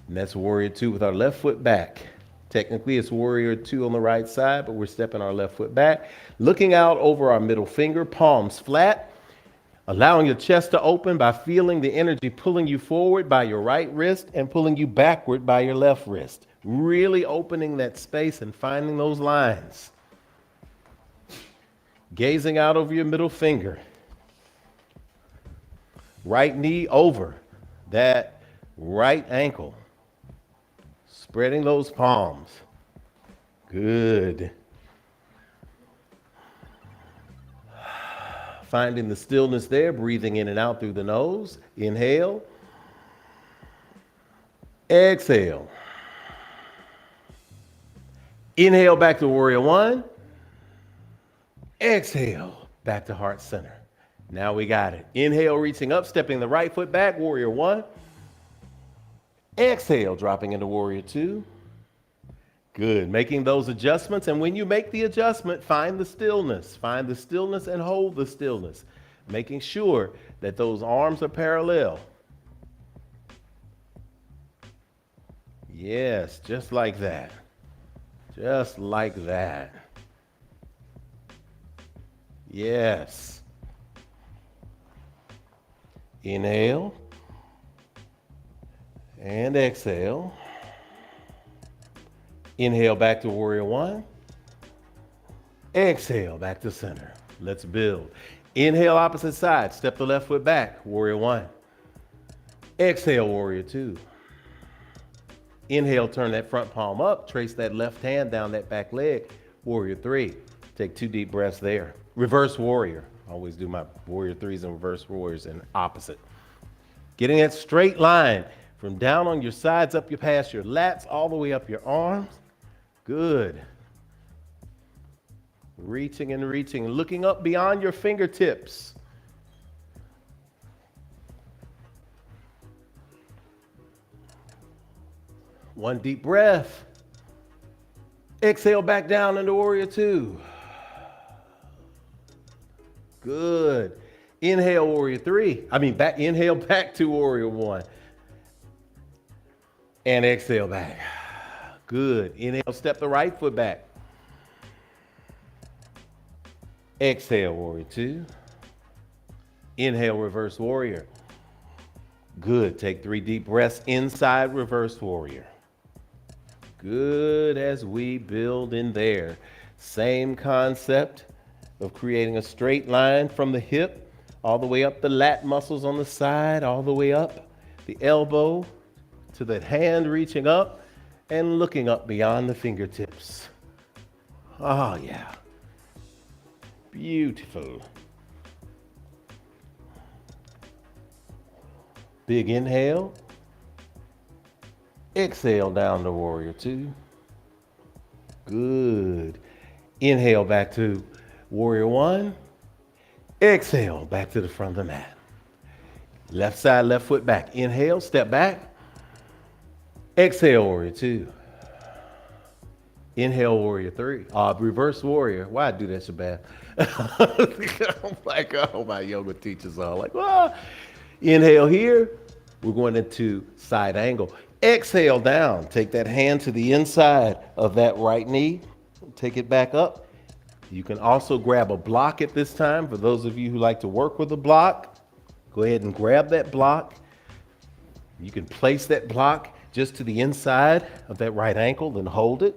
And that's Warrior Two with our left foot back. Technically, it's Warrior Two on the right side, but we're stepping our left foot back. Looking out over our middle finger, palms flat. Allowing your chest to open by feeling the energy pulling you forward by your right wrist and pulling you backward by your left wrist. Really opening that space and finding those lines. Gazing out over your middle finger. Right knee over that right ankle. Spreading those palms. Good. Finding the stillness there, breathing in and out through the nose. Inhale. Exhale. Inhale back to Warrior One. Exhale back to heart center. Now we got it. Inhale, reaching up, stepping the right foot back, Warrior One. Exhale, dropping into Warrior Two. Good. Making those adjustments. And when you make the adjustment, find the stillness. Find the stillness and hold the stillness. making sure that those arms are parallel. Yes, just like that. Just like that. Yes. Inhale and exhale. Inhale back to warrior one. Exhale back to center. Let's build. Inhale opposite side. Step the left foot back. Warrior one. Exhale, warrior two. Inhale, turn that front palm up. Trace that left hand down that back leg. Warrior three. Take 2 deep breaths there. Reverse warrior. I always do my warrior threes and reverse warriors in opposite. Getting that straight line from down on your sides, up your past your lats, all the way up your arms. Good. Reaching and reaching, looking up beyond your fingertips. One deep breath. Exhale back down into warrior two. Good. Inhale warrior three. Inhale back to warrior one. And exhale back. Good. Inhale, step the right foot back. Exhale, warrior two. Inhale, reverse warrior. Good. Take 3 deep breaths inside reverse warrior. Good as we build in there. Same concept of creating a straight line from the hip, all the way up the lat muscles on the side, all the way up the elbow to the hand reaching up and looking up beyond the fingertips. Oh, yeah. Beautiful. Big inhale. Exhale down to warrior two. Good. Inhale back to warrior one. Exhale back to the front of the mat. Left side, left foot back. Inhale, step back. Exhale, warrior two. Inhale, warrior three. Reverse warrior. Why I do that so bad? I'm like, oh, my yoga teachers are like, ah. Inhale here. We're going into side angle. Exhale down. Take that hand to the inside of that right knee. Take it back up. You can also grab a block at this time. For those of you who like to work with a block, go ahead and grab that block. You can place that block just to the inside of that right ankle, then hold it.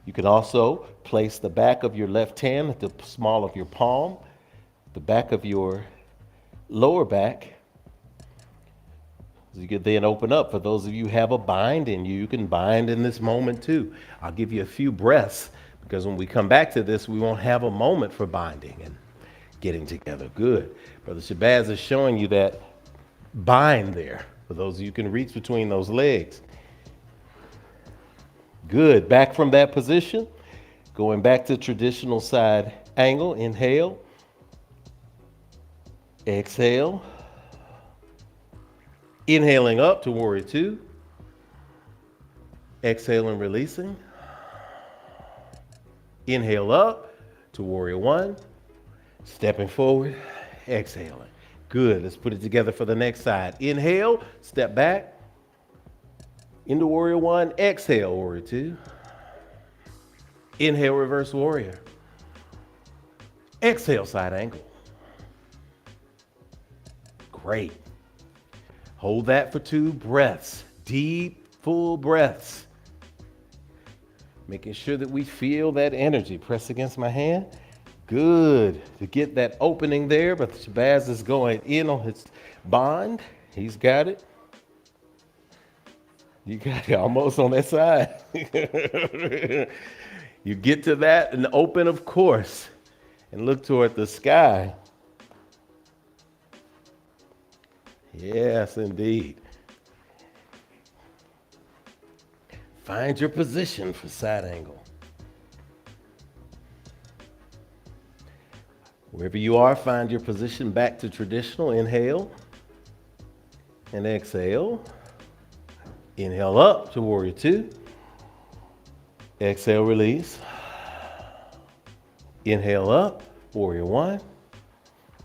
You can also place the back of your left hand at the small of your palm, the back of your lower back. You could then open up. For those of you who have a bind in you, you can bind in this moment too. I'll give you a few breaths because when we come back to this, we won't have a moment for binding and getting together. Good. Brother Shabazz is showing you that bind there. For those of you who can reach between those legs. Good. Back from that position. Going back to traditional side angle. Inhale. Exhale. Inhaling up to warrior two. Exhaling, releasing. Inhale up to warrior one. Stepping forward. Exhaling. Good. Let's put it together for the next side. Inhale. Step back. Into warrior one. Exhale, warrior two. Inhale, reverse warrior. Exhale, side angle. Great. Hold that for 2 breaths. Deep, full breaths. Making sure that we feel that energy. Press against my hand. Good. To get that opening there, but Shabazz is going in on his bond. He's got it. You got it almost on that side. You get to that and open, of course, and look toward the sky. Yes, indeed. Find your position for side angle. Wherever you are, find your position back to traditional. Inhale and exhale. Inhale up to warrior two. Exhale, release. Inhale up, warrior one.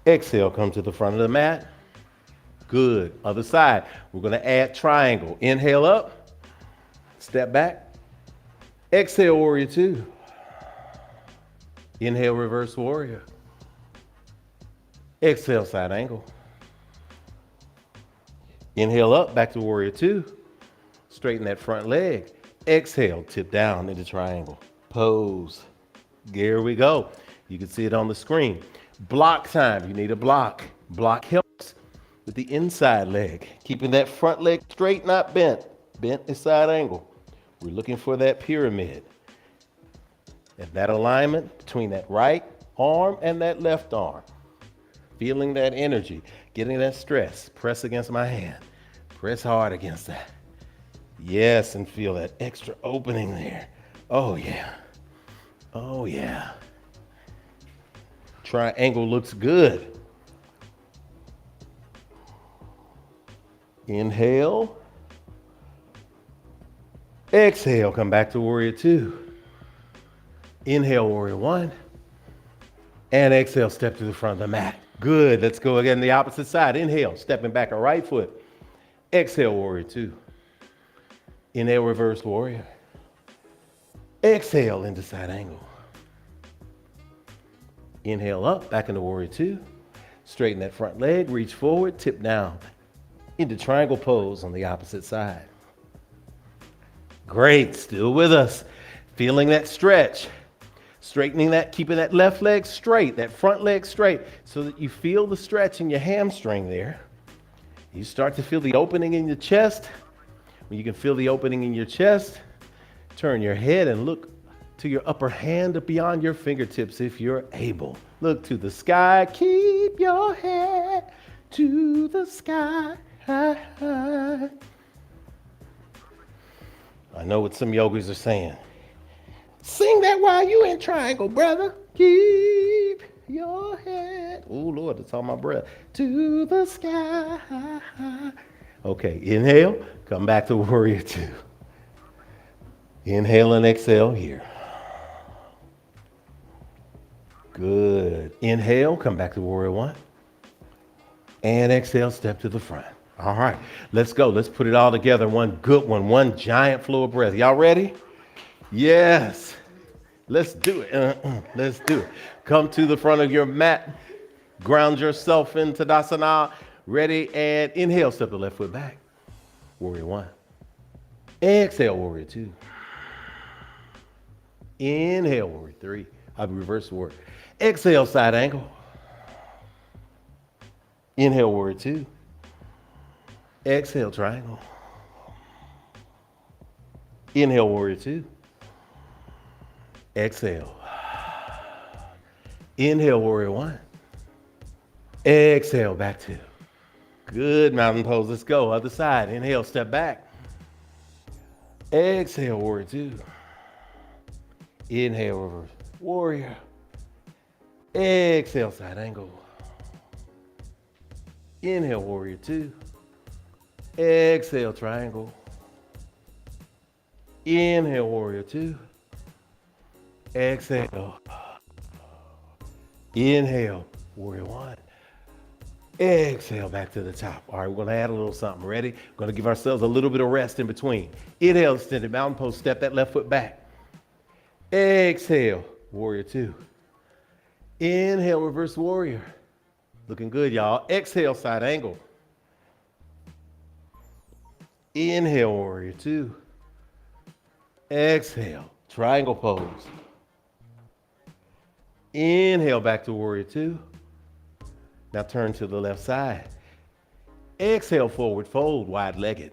Exhale, come to the front of the mat. Good. Other side. We're going to add triangle. Inhale up. Step back. Exhale, warrior two. Inhale, reverse warrior. Exhale, side angle. Inhale up, back to warrior two. Straighten that front leg. Exhale, tip down into triangle. Pose. Here we go. You can see it on the screen. Block time. You need a block. Block helps with the inside leg. Keeping that front leg straight, not bent. Bent is side angle. We're looking for that pyramid. And that alignment between that right arm and that left arm. Feeling that energy. Getting that stress. Press against my hand. Press hard against that. Yes, and feel that extra opening there. Oh, yeah. Oh, yeah. Triangle looks good. Inhale. Exhale, come back to warrior two. Inhale, warrior one. And exhale, step to the front of the mat. Good. Let's go again the opposite side. Inhale, stepping back a right foot. Exhale, warrior two. Inhale, reverse warrior. Exhale into side angle. Inhale up, back into warrior two. Straighten that front leg, reach forward, tip down into triangle pose on the opposite side. Great, still with us. Feeling that stretch. Straightening that, keeping that left leg straight, that front leg straight, so that you feel the stretch in your hamstring there. You start to feel the opening in your chest. When you can feel the opening in your chest, turn your head and look to your upper hand up beyond your fingertips if you're able. Look to the sky. Keep your head to the sky. I know what some yogis are saying. Sing that while you in triangle, brother. Keep your head. Oh, Lord, it's on my breath. To the sky. Okay, inhale. Come back to warrior two. Inhale and exhale here. Good. Inhale, come back to warrior one. And exhale, step to the front. All right, let's go. Let's put it all together. One good one, one giant flow of breath. Y'all ready? Yes. Let's do it. Let's do it. Come to the front of your mat. Ground yourself into Tadasana. Ready, and inhale, step the left foot back. Warrior one. Exhale, warrior two. Inhale, warrior three. I'll be reverse warrior. Exhale, side angle. Inhale, warrior two. Exhale, triangle. Inhale, warrior two. Exhale. Inhale, warrior one. Exhale, back two. Good, mountain pose. Let's go. Other side. Inhale, step back. Exhale, warrior two. Inhale, reverse warrior. Exhale, side angle. Inhale, warrior two. Exhale, triangle. Inhale, warrior two. Exhale. Inhale, warrior one. Exhale, back to the top. All right, we're gonna add a little something. Ready? We're gonna give ourselves a little bit of rest in between. Inhale, extended mountain pose, step that left foot back. Exhale, warrior two. Inhale, reverse warrior. Looking good, y'all. Exhale, side angle. Inhale, warrior two. Exhale, triangle pose. Inhale, back to warrior two. Now turn to the left side. Exhale, forward fold, wide-legged.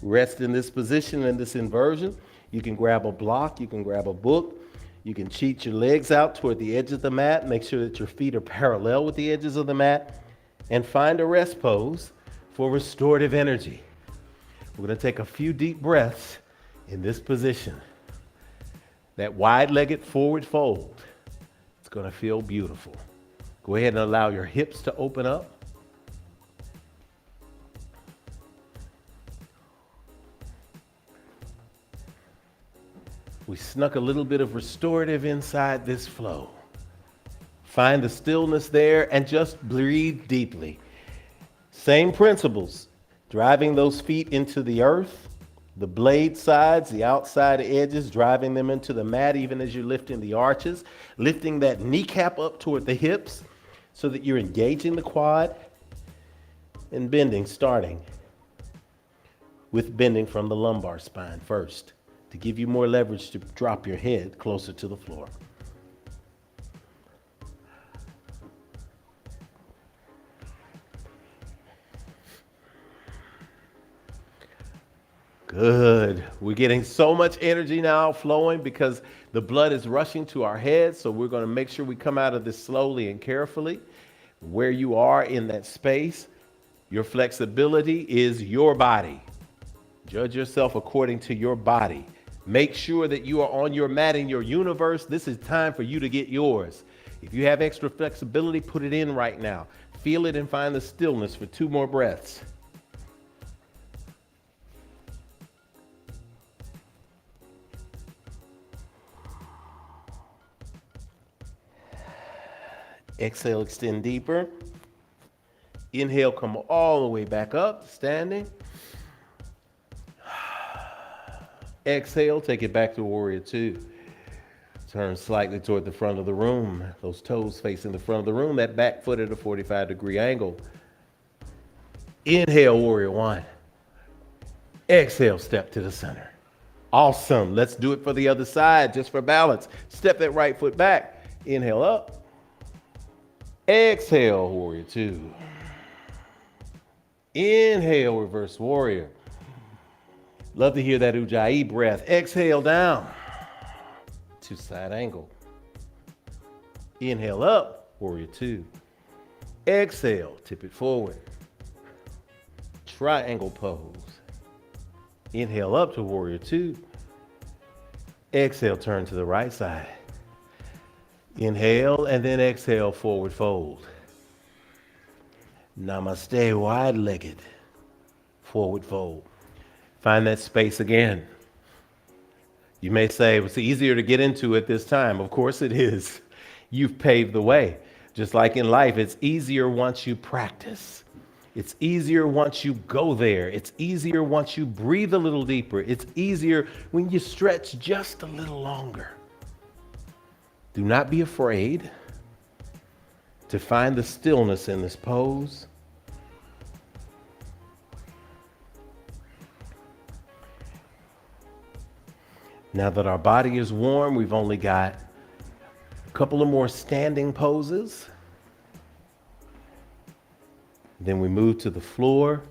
Rest in this position, in this inversion. You can grab a block, you can grab a book. You can cheat your legs out toward the edge of the mat. Make sure that your feet are parallel with the edges of the mat. And find a rest pose for restorative energy. We're going to take a few deep breaths in this position. That wide-legged forward fold. It's going to feel beautiful. Go ahead and allow your hips to open up. We snuck a little bit of restorative inside this flow. Find the stillness there and just breathe deeply. Same principles, driving those feet into the earth, the blade sides, the outside edges, driving them into the mat even as you're lifting the arches, lifting that kneecap up toward the hips so that you're engaging the quad and bending, starting with bending from the lumbar spine first to give you more leverage to drop your head closer to the floor. Good. We're getting so much energy now flowing because the blood is rushing to our heads. So we're going to make sure we come out of this slowly and carefully. Where you are in that space, your flexibility is your body. Judge yourself according to your body. Make sure that you are on your mat in your universe. This is time for you to get yours. If you have extra flexibility, put it in right now. Feel it and find the stillness for 2 more breaths. Exhale, extend deeper. Inhale, come all the way back up, standing. Exhale, take it back to warrior 2. Turn slightly toward the front of the room. Those toes facing the front of the room, that back foot at a 45-degree angle. Inhale, warrior 1. Exhale, step to the center. Awesome. Let's do it for the other side, just for balance. Step that right foot back. Inhale up. Exhale, warrior 2. Inhale, reverse warrior. Love to hear that Ujjayi breath. Exhale down to side angle. Inhale up, warrior 2. Exhale, tip it forward. Triangle pose. Inhale up to warrior 2. Exhale, turn to the right side. Inhale and then exhale, forward fold. Namaste, wide-legged, forward fold. Find that space again. You may say, it's easier to get into at this time. Of course it is. You've paved the way. Just like in life, it's easier once you practice. It's easier once you go there. It's easier once you breathe a little deeper. It's easier when you stretch just a little longer. Do not be afraid to find the stillness in this pose. Now that our body is warm, we've only got a couple of more standing poses. Then we move to the floor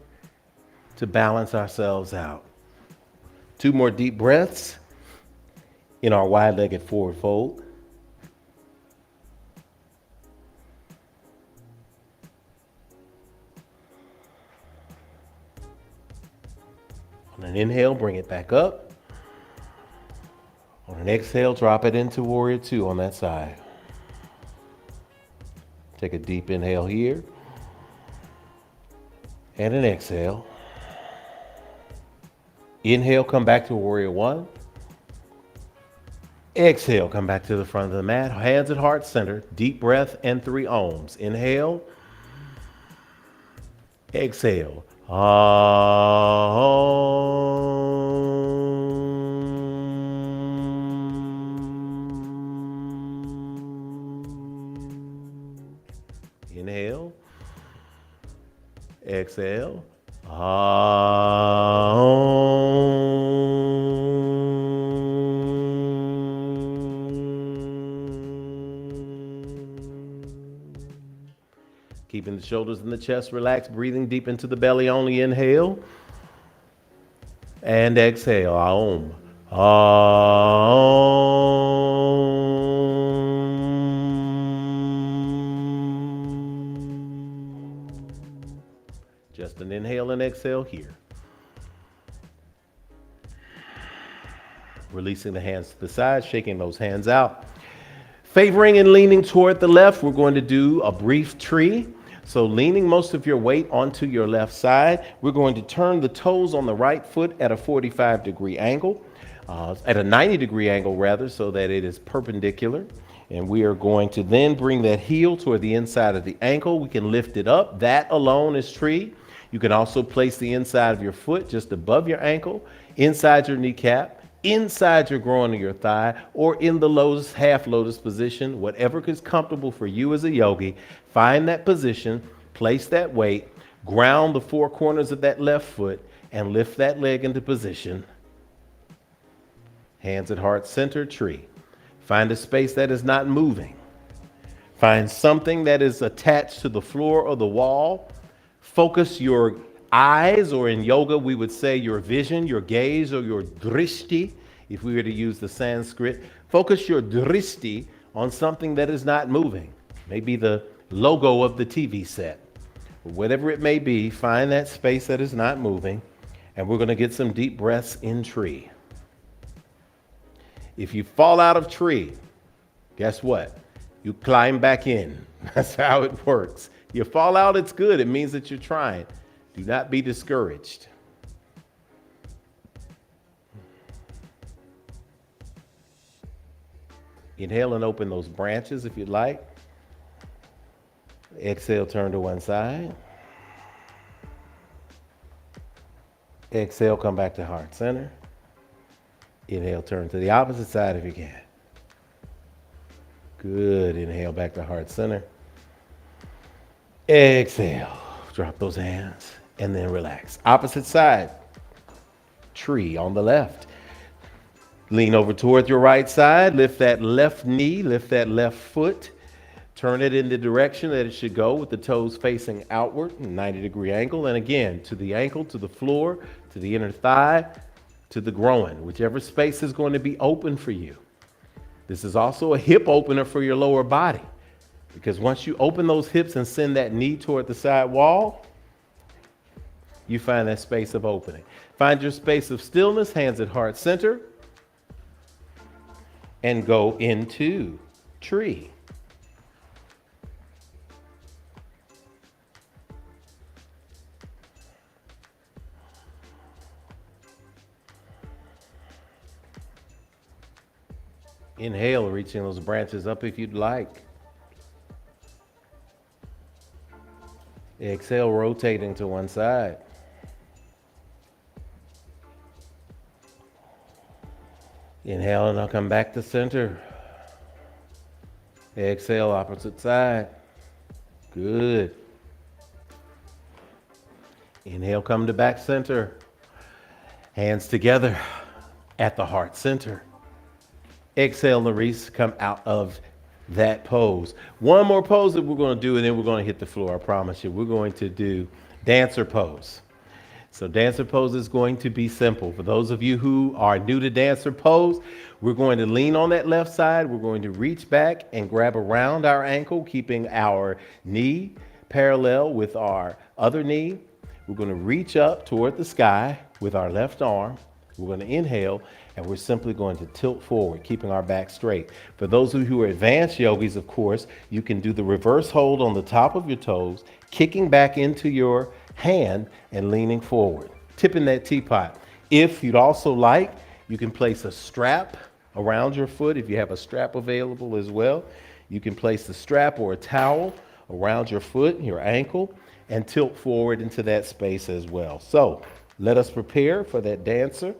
to balance ourselves out. 2 more deep breaths in our wide-legged forward fold. On an inhale, bring it back up. On an exhale, drop it into warrior 2 on that side. Take a deep inhale here. And an exhale. Inhale, come back to warrior 1. Exhale, come back to the front of the mat. Hands at heart center. Deep breath and 3 ohms. Inhale. Exhale. Inhale. Exhale. Keeping the shoulders and the chest relaxed, breathing deep into the belly only. Inhale and exhale. Aum. Just an inhale and exhale here. Releasing the hands to the side, shaking those hands out. Favoring and leaning toward the left, we're going to do a brief tree. So leaning most of your weight onto your left side, we're going to turn the toes on the right foot at a 45-degree angle, at a 90-degree angle rather, so that it is perpendicular. And we are going to then bring that heel toward the inside of the ankle. We can lift it up. That alone is tree. You can also place the inside of your foot just above your ankle, inside your kneecap, inside your groin or your thigh, or in the lotus, half lotus position, whatever is comfortable for you as a yogi. Find that position, place that weight, ground the four corners of that left foot, and lift that leg into position. Hands at heart center, tree. Find a space that is not moving. Find something that is attached to the floor or the wall. Focus your eyes, or in yoga, we would say your vision, your gaze, or your drishti, if we were to use the Sanskrit. Focus your drishti on something that is not moving. Maybe the logo of the TV set. Whatever it may be, find that space that is not moving, and we're going to get some deep breaths in tree. If you fall out of tree, guess what? You climb back in. That's how it works. You fall out, it's good. It means that you're trying. Do not be discouraged. Inhale and open those branches if you'd like. Exhale, turn to one side. Exhale, come back to heart center. Inhale, turn to the opposite side if you can. Good. Inhale, back to heart center. Exhale. Drop those hands and then relax. Opposite side. Tree on the left. Lean over toward your right side. Lift that left knee. Lift that left foot. Turn it in the direction that it should go with the toes facing outward, 90-degree angle. And again, to the ankle, to the floor, to the inner thigh, to the groin, whichever space is going to be open for you. This is also a hip opener for your lower body, because once you open those hips and send that knee toward the side wall, you find that space of opening. Find your space of stillness, hands at heart center, and go into tree. Inhale, reaching those branches up if you'd like. Exhale, rotating to one side. Inhale, and I'll come back to center. Exhale, opposite side. Good. Inhale, come to back center. Hands together at the heart center. Exhale, Larice, come out of that pose. One more pose that we're going to do, and then we're going to hit the floor. I promise you. We're going to do dancer pose. So dancer pose is going to be simple. For those of you who are new to dancer pose, we're going to lean on that left side. We're going to reach back and grab around our ankle, keeping our knee parallel with our other knee. We're going to reach up toward the sky with our left arm. We're going to inhale, and we're simply going to tilt forward, keeping our back straight. For those of you who are advanced yogis, of course, you can do the reverse hold on the top of your toes, kicking back into your hand and leaning forward, tipping that teapot. If you'd also like, you can place a strap around your foot. If you have a strap available as well, you can place the strap or a towel around your foot, your ankle, and tilt forward into that space as well. So let us prepare for that dancer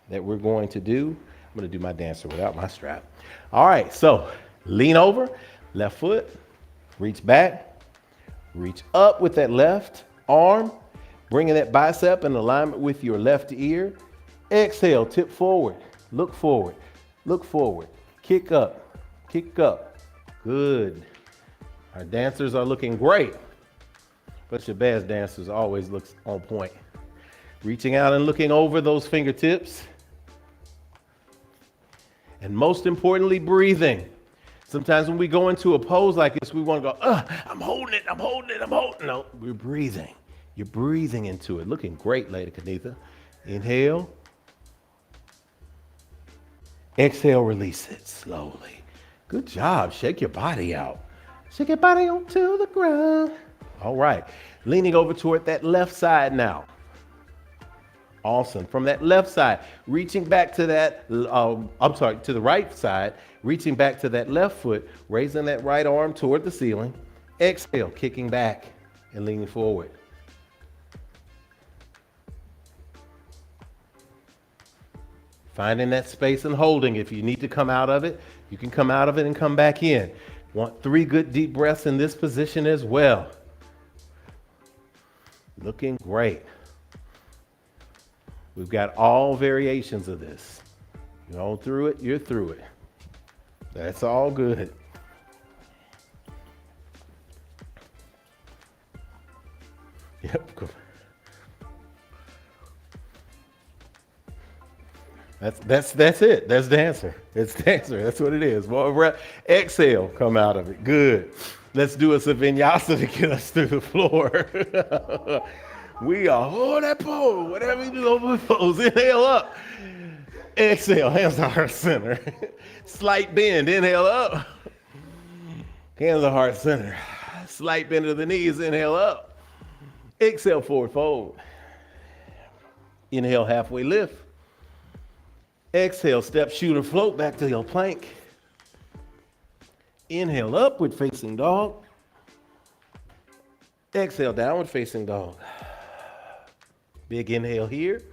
that we're going to do. I'm going to do my dancer without my strap. All right, so lean over, left foot, reach back, reach up with that left arm, bringing that bicep in alignment with your left ear. Exhale, tip forward, look forward, kick up, kick up. Good. Our dancers are looking great, but Shabazz dancers always looks on point. Reaching out and looking over those fingertips. And most importantly, breathing. Sometimes when we go into a pose like this, we want to go, I'm holding it. No, we're breathing. You're breathing into it. Looking great, Lady Kanitha. Inhale. Exhale, release it slowly. Good job. Shake your body out. Shake your body onto the ground. All right. Leaning over toward that left side now. Awesome. From that left side, reaching back to that, to the right side, reaching back to that left foot, raising that right arm toward the ceiling. Exhale, kicking back and leaning forward. Finding that space and holding. If you need to come out of it, you can come out of it and come back in. Want 3 good deep breaths in this position as well. Looking great. We've got all variations of this. You're all through it, you're through it. That's all good. Yep. That's it. That's dancer. It's dancer. That's what it is. More breath. Exhale. Come out of it. Good. Let's do a vinyasa to get us through the floor. We are hold that pose. Whatever you do over the pose. Inhale up. Exhale. Hands to heart center. Slight bend. Inhale up. Hands to heart center. Slight bend of the knees. Inhale up. Exhale. Forward fold. Inhale. Halfway lift. Exhale, step, shoot, or float back to your plank. Inhale, upward facing dog. Exhale, downward facing dog. Big inhale here.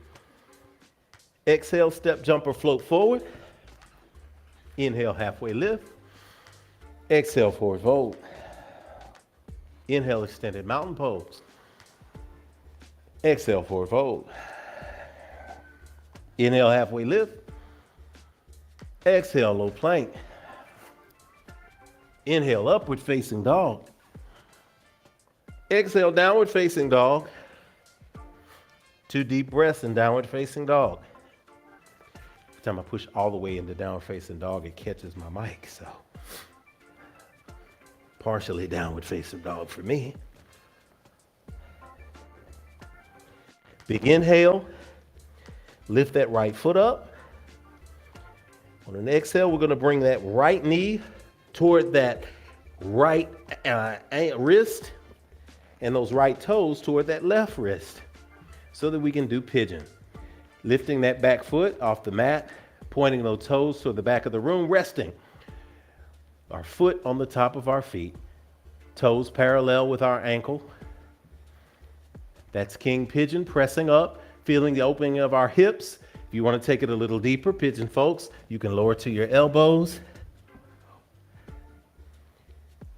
Exhale, step, jump, or float forward. Inhale, halfway lift. Exhale, forward fold. Inhale, extended mountain pose. Exhale, forward fold. Inhale, halfway lift. Exhale, low plank. Inhale, upward facing dog. Exhale, downward facing dog. 2 deep breaths in downward facing dog. Every time I push all the way into downward facing dog, it catches my mic, so partially downward facing dog for me. Big inhale. Lift that right foot up. On an exhale, we're going to bring that right knee toward that right wrist and those right toes toward that left wrist so that we can do pigeon. Lifting that back foot off the mat, pointing those toes to the back of the room, resting. Our foot on the top of our feet, toes parallel with our ankle. That's king pigeon, pressing up, feeling the opening of our hips. If you want to take it a little deeper, pigeon folks, you can lower to your elbows.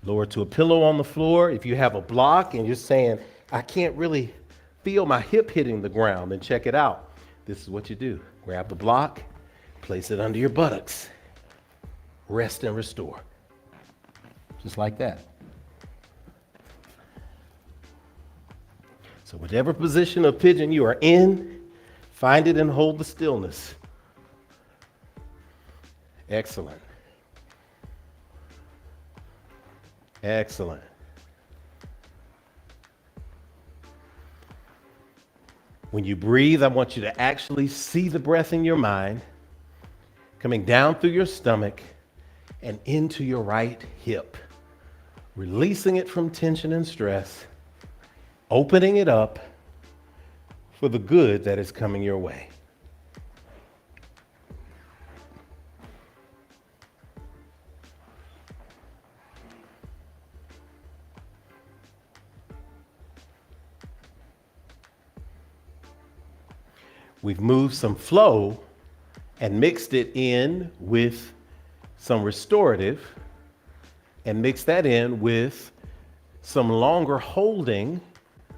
Lower to a pillow on the floor. If you have a block and you're saying, I can't really feel my hip hitting the ground, then check it out. This is what you do. Grab the block, place it under your buttocks. Rest and restore. Just like that. So whatever position of pigeon you are in, find it and hold the stillness. Excellent. Excellent. When you breathe, I want you to actually see the breath in your mind, coming down through your stomach and into your right hip, releasing it from tension and stress, opening it up for the good that is coming your way. We've moved some flow and mixed it in with some restorative and mixed that in with some longer holding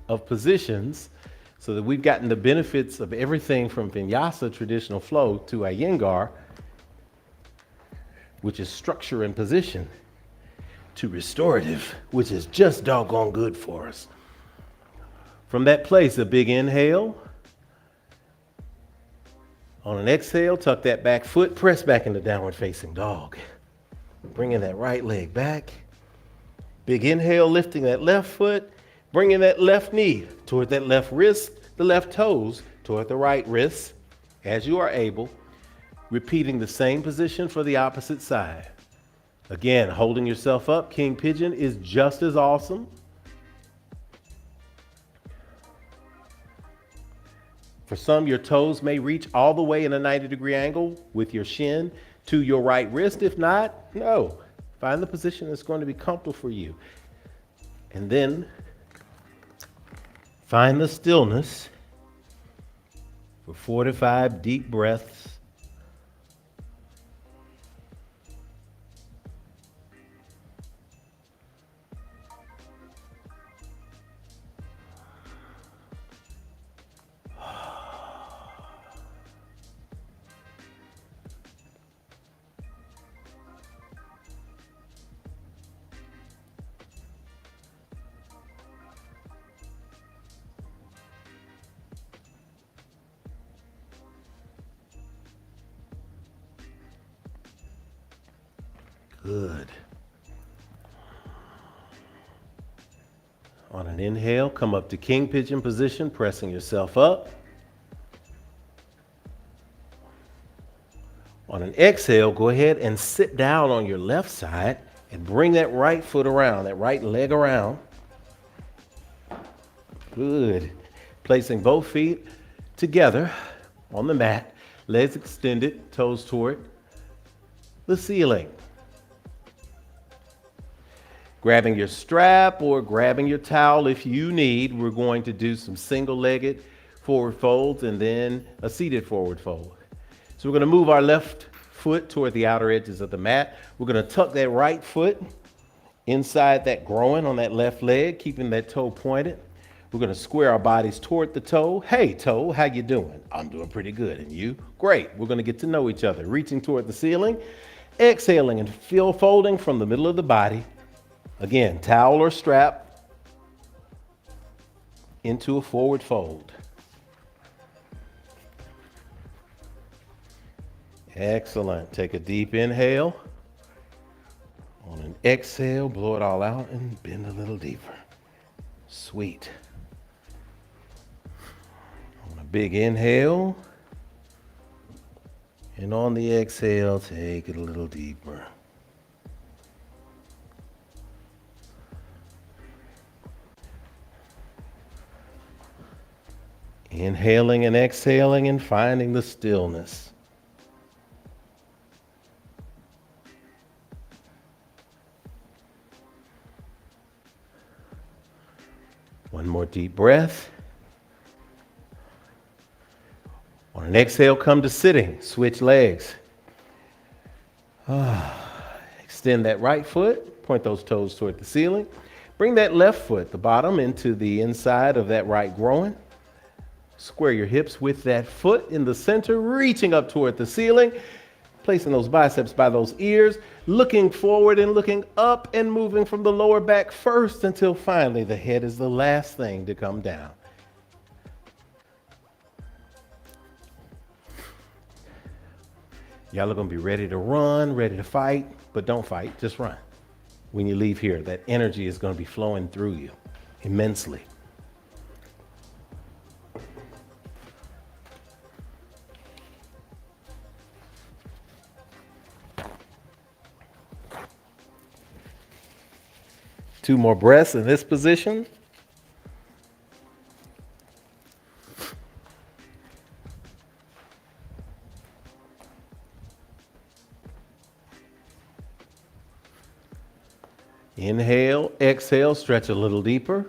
of positions so that we've gotten the benefits of everything from vinyasa traditional flow to Iyengar, which is structure and position, to restorative, which is just doggone good for us. From that place, a big inhale. On an exhale, tuck that back foot, press back into downward facing dog. Bringing that right leg back. Big inhale, lifting that left foot, bringing that left knee toward that left wrist, the left toes toward the right wrist, as you are able. Repeating the same position for the opposite side. Again, holding yourself up, king pigeon is just as awesome. For some, your toes may reach all the way in a 90-degree angle with your shin to your right wrist. If not, no. Find the position that's going to be comfortable for you. And then find the stillness for 4 to 5 deep breaths. Good. On an inhale, come up to king pigeon position, pressing yourself up. On an exhale, go ahead and sit down on your left side and bring that right foot around, that right leg around. Good. Placing both feet together on the mat, legs extended, toes toward the ceiling. Grabbing your strap or grabbing your towel if you need, we're going to do some single-legged forward folds and then a seated forward fold. So we're going to move our left foot toward the outer edges of the mat. We're going to tuck that right foot inside that groin on that left leg, keeping that toe pointed. We're going to square our bodies toward the toe. Hey, toe, how you doing? I'm doing pretty good. And you? Great. We're going to get to know each other. Reaching toward the ceiling, exhaling and feel folding from the middle of the body. Again, towel or strap into a forward fold. Excellent. Take a deep inhale. On an exhale, blow it all out and bend a little deeper. Sweet. On a big inhale. And on the exhale, take it a little deeper. Inhaling and exhaling and finding the stillness. One more deep breath. On an exhale, come to sitting. Switch legs. Extend that right foot. Point those toes toward the ceiling. Bring that left foot, the bottom, into the inside of that right groin. Square your hips with that foot in the center, reaching up toward the ceiling, placing those biceps by those ears, looking forward and looking up and moving from the lower back first until finally the head is the last thing to come down. Y'all are going to be ready to run, ready to fight, but don't fight, just run. When you leave here, that energy is going to be flowing through you immensely. Two more breaths in this position. Inhale, exhale, stretch a little deeper.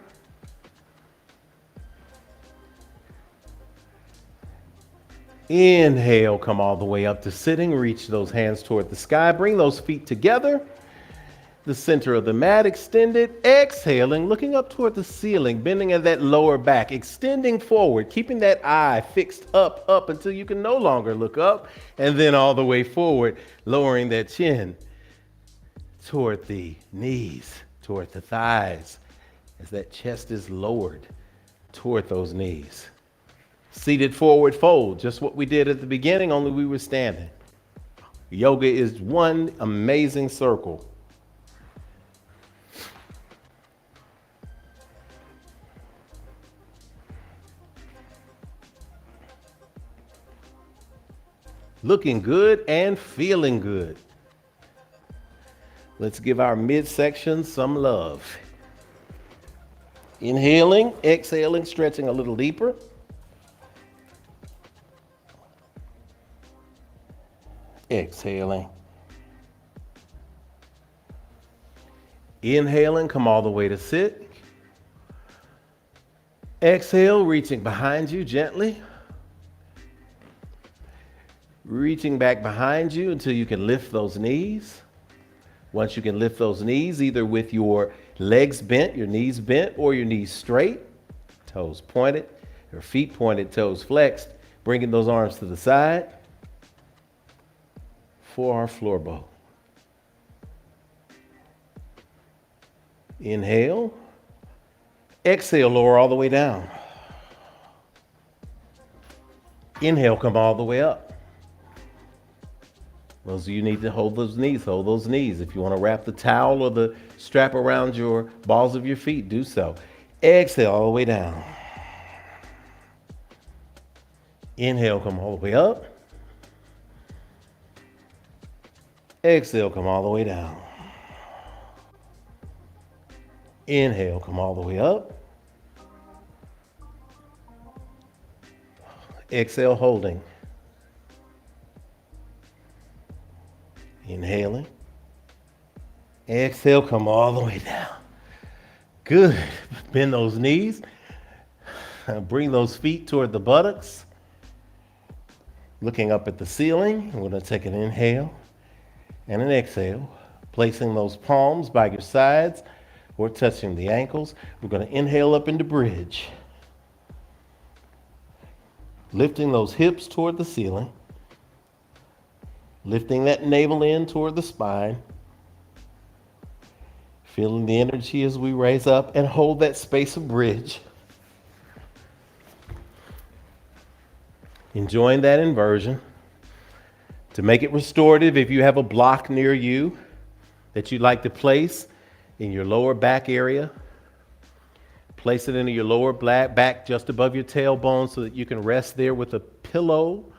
Inhale, come all the way up to sitting. Reach those hands toward the sky. Bring those feet together. The center of the mat extended, exhaling, looking up toward the ceiling, bending at that lower back, extending forward, keeping that eye fixed up until you can no longer look up, and then all the way forward, lowering that chin toward the knees, toward the thighs, as that chest is lowered toward those knees. Seated forward fold, just what we did at the beginning, only we were standing. Yoga is one amazing circle. Looking good and feeling good. Let's give our midsection some love. Inhaling, exhaling, stretching a little deeper. Exhaling. Inhaling, come all the way to sit. Exhale, reaching behind you gently. Reaching back behind you until you can lift those knees. Once you can lift those knees, either with your legs bent, your knees bent, or your knees straight, toes pointed, your feet pointed, toes flexed, bringing those arms to the side for our floor bow. Inhale. Exhale, lower all the way down. Inhale, come all the way up. Those of you need to hold those knees, hold those knees. If you want to wrap the towel or the strap around your balls of your feet, do so. Exhale all the way down. Inhale, come all the way up. Exhale, come all the way down. Inhale, come all the way up. Exhale, holding. Inhaling. Exhale, come all the way down. Good. Bend those knees. Bring those feet toward the buttocks. Looking up at the ceiling. We're going to take an inhale and an exhale. Placing those palms by your sides or touching the ankles. We're going to inhale up into bridge. Lifting those hips toward the ceiling. Lifting that navel in toward the spine. Feeling the energy as we raise up and hold that space of bridge. Enjoying that inversion. To make it restorative, if you have a block near you that you'd like to place in your lower back area, place it into your lower back just above your tailbone so that you can rest there with a pillow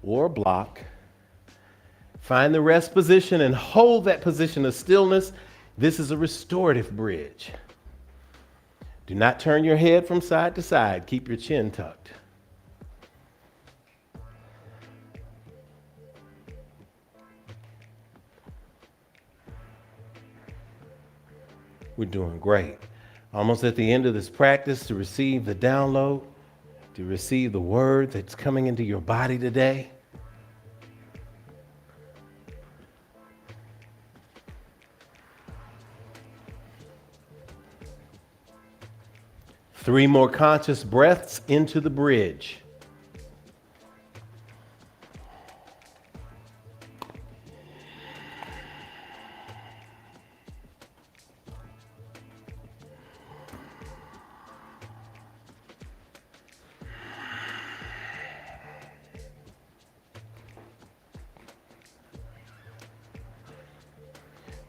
or a block. Find the rest position and hold that position of stillness. This is a restorative bridge. Do not turn your head from side to side. Keep your chin tucked. We're doing great. Almost at the end of this practice to receive the download, to receive the word that's coming into your body today. Three more conscious breaths into the bridge.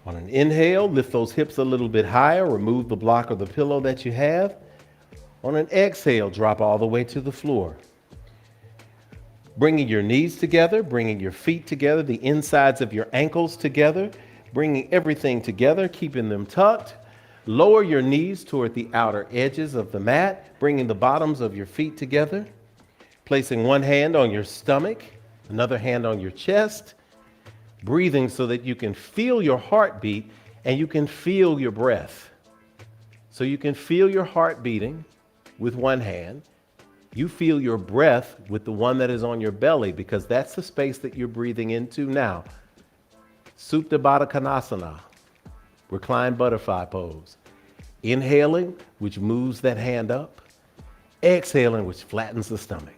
On an inhale, lift those hips a little bit higher, remove the block or the pillow that you have. On an exhale, drop all the way to the floor. Bringing your knees together, bringing your feet together, the insides of your ankles together, bringing everything together, keeping them tucked. Lower your knees toward the outer edges of the mat, bringing the bottoms of your feet together. Placing one hand on your stomach, another hand on your chest. Breathing so that you can feel your heartbeat and you can feel your breath. So you can feel your heart beating with one hand. You feel your breath with the one that is on your belly because that's the space that you're breathing into now. Supta Baddha Konasana, reclined butterfly pose. Inhaling, which moves that hand up. Exhaling, which flattens the stomach.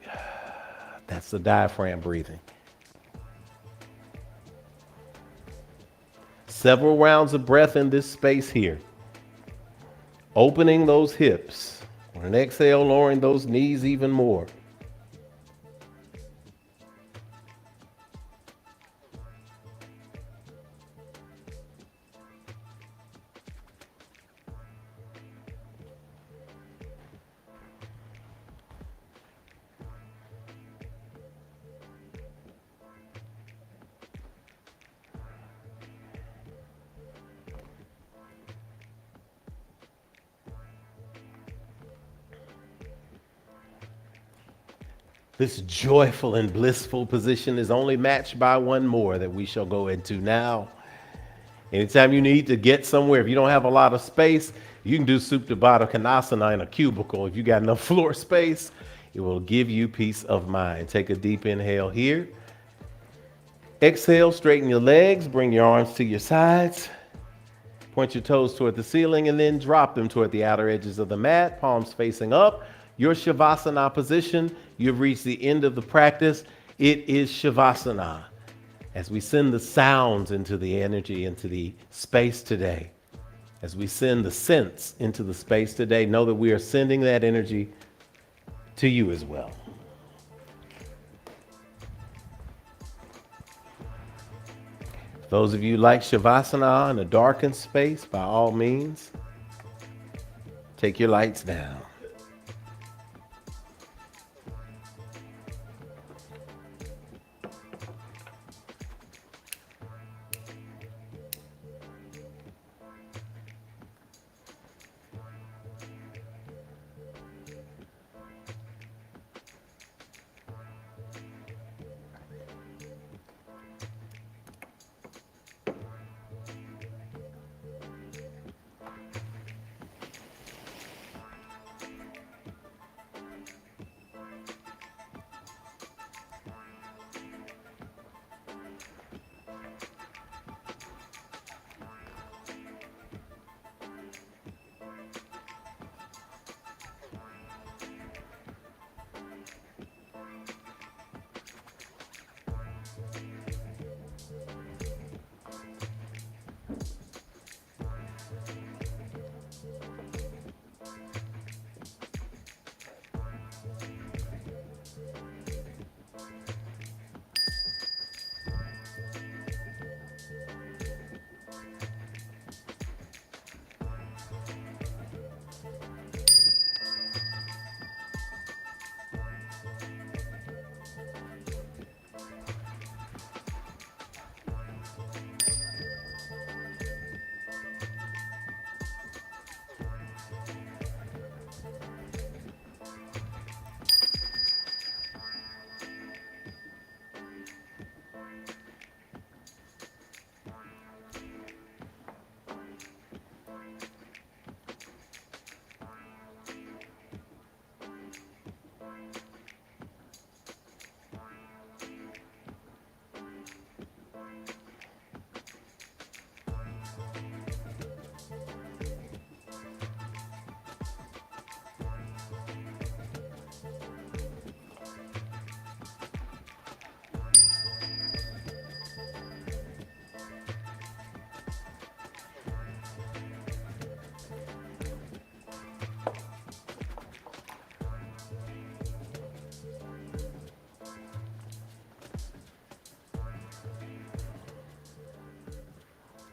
That's the diaphragm breathing. Several rounds of breath in this space here. Opening those hips. On an exhale, lowering those knees even more. This joyful and blissful position is only matched by one more that we shall go into now. Anytime you need to get somewhere, if you don't have a lot of space, you can do Supta Baddha Konasana in a cubicle. If you got enough floor space, it will give you peace of mind. Take a deep inhale here. Exhale, straighten your legs, bring your arms to your sides. Point your toes toward the ceiling and then drop them toward the outer edges of the mat, palms facing up. Your Shavasana position, you've reached the end of the practice. It is Shavasana. As we send the sounds into the energy, into the space today, as we send the sense into the space today, know that we are sending that energy to you as well. Those of you like Shavasana in a darkened space, by all means, take your lights down.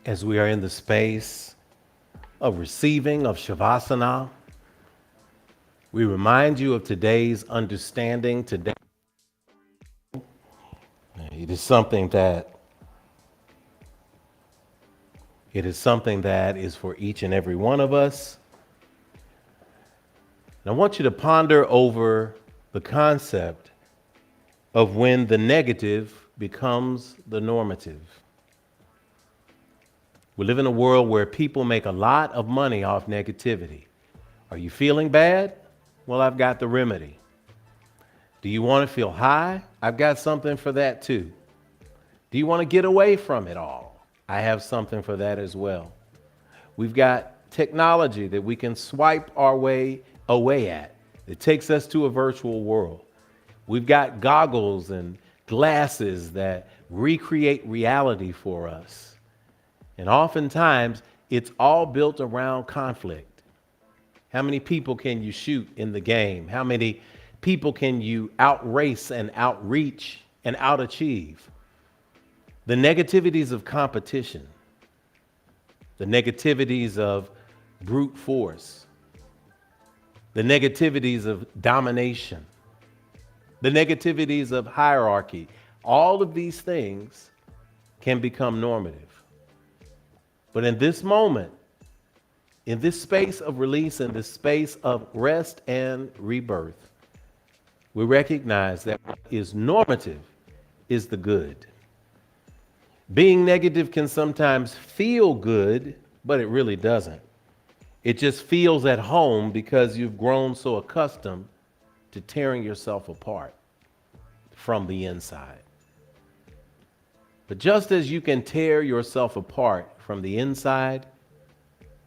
As we are in the space of receiving of Shavasana, we remind you of today's understanding. Today, it is something that is for each and every one of us. And I want you to ponder over the concept of when the negative becomes the normative. We live in a world where people make a lot of money off negativity. Are you feeling bad? Well, I've got the remedy. Do you want to feel high? I've got something for that too. Do you want to get away from it all? I have something for that as well. We've got technology that we can swipe our way away at. It takes us to a virtual world. We've got goggles and glasses that recreate reality for us. And oftentimes, it's all built around conflict. How many people can you shoot in the game? How many people can you outrace and outreach and outachieve? The negativities of competition, the negativities of brute force, the negativities of domination, the negativities of hierarchy, all of these things can become normative. But in this moment, in this space of release, in this space of rest and rebirth, We recognize that what is normative is the good. Being negative can sometimes feel good, but it really doesn't. It just feels at home because you've grown so accustomed to tearing yourself apart from the inside. But just as you can tear yourself apart from the inside,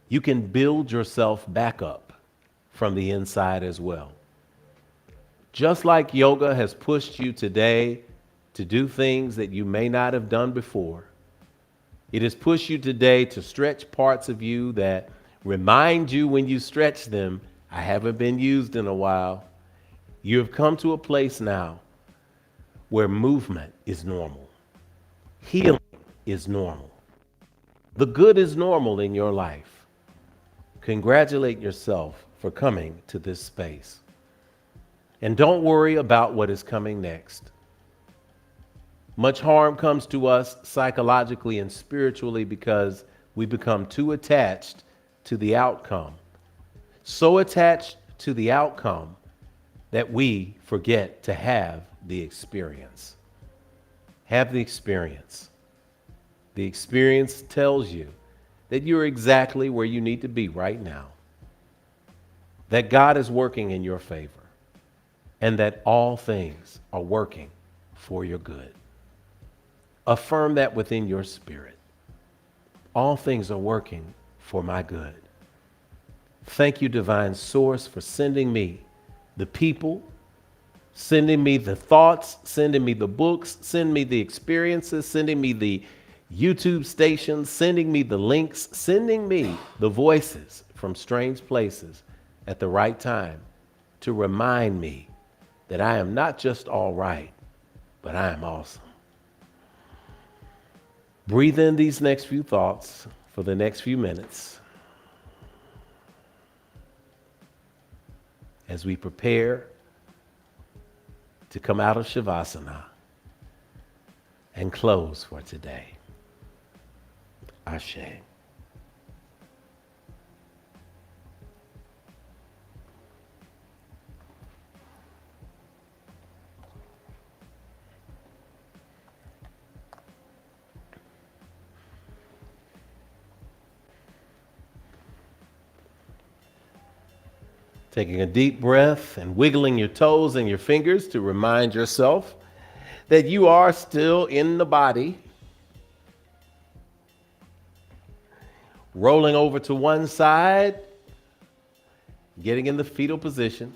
you can build yourself back up from the inside as well. Just like yoga has pushed you today to do things that you may not have done before, it has pushed you today to stretch parts of you that remind you when you stretch them, I haven't been used in a while. You have come to a place now where movement is normal. Healing is normal. The good is normal in your life. Congratulate yourself for coming to this space. And don't worry about what is coming next. Much harm comes to us psychologically and spiritually because we become too attached to the outcome. So attached to the outcome that we forget to have the experience. Have the experience. The experience tells you that you're exactly where you need to be right now. That God is working in your favor. And that all things are working for your good. Affirm that within your spirit. All things are working for my good. Thank you, Divine Source, for sending me the people, sending me the thoughts, sending me the books, sending me the experiences, sending me the YouTube stations, sending me the links, sending me the voices from strange places at the right time to remind me that I am not just all right, but I am awesome. Breathe in these next few thoughts for the next few minutes as we prepare to come out of Shavasana and close for today. Ashe. Taking a deep breath and wiggling your toes and your fingers to remind yourself that you are still in the body. Rolling over to one side, getting in the fetal position.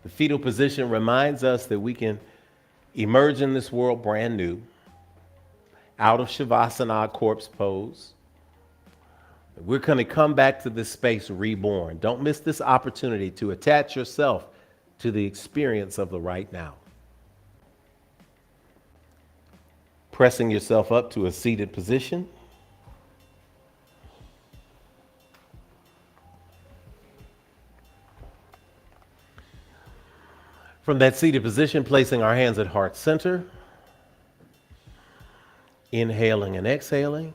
The fetal position reminds us that we can emerge in this world brand new, out of Shavasana, corpse pose. We're going to come back to this space reborn. Don't miss this opportunity to attach yourself to the experience of the right now. Pressing yourself up to a seated position. From that seated position, placing our hands at heart center. Inhaling and exhaling.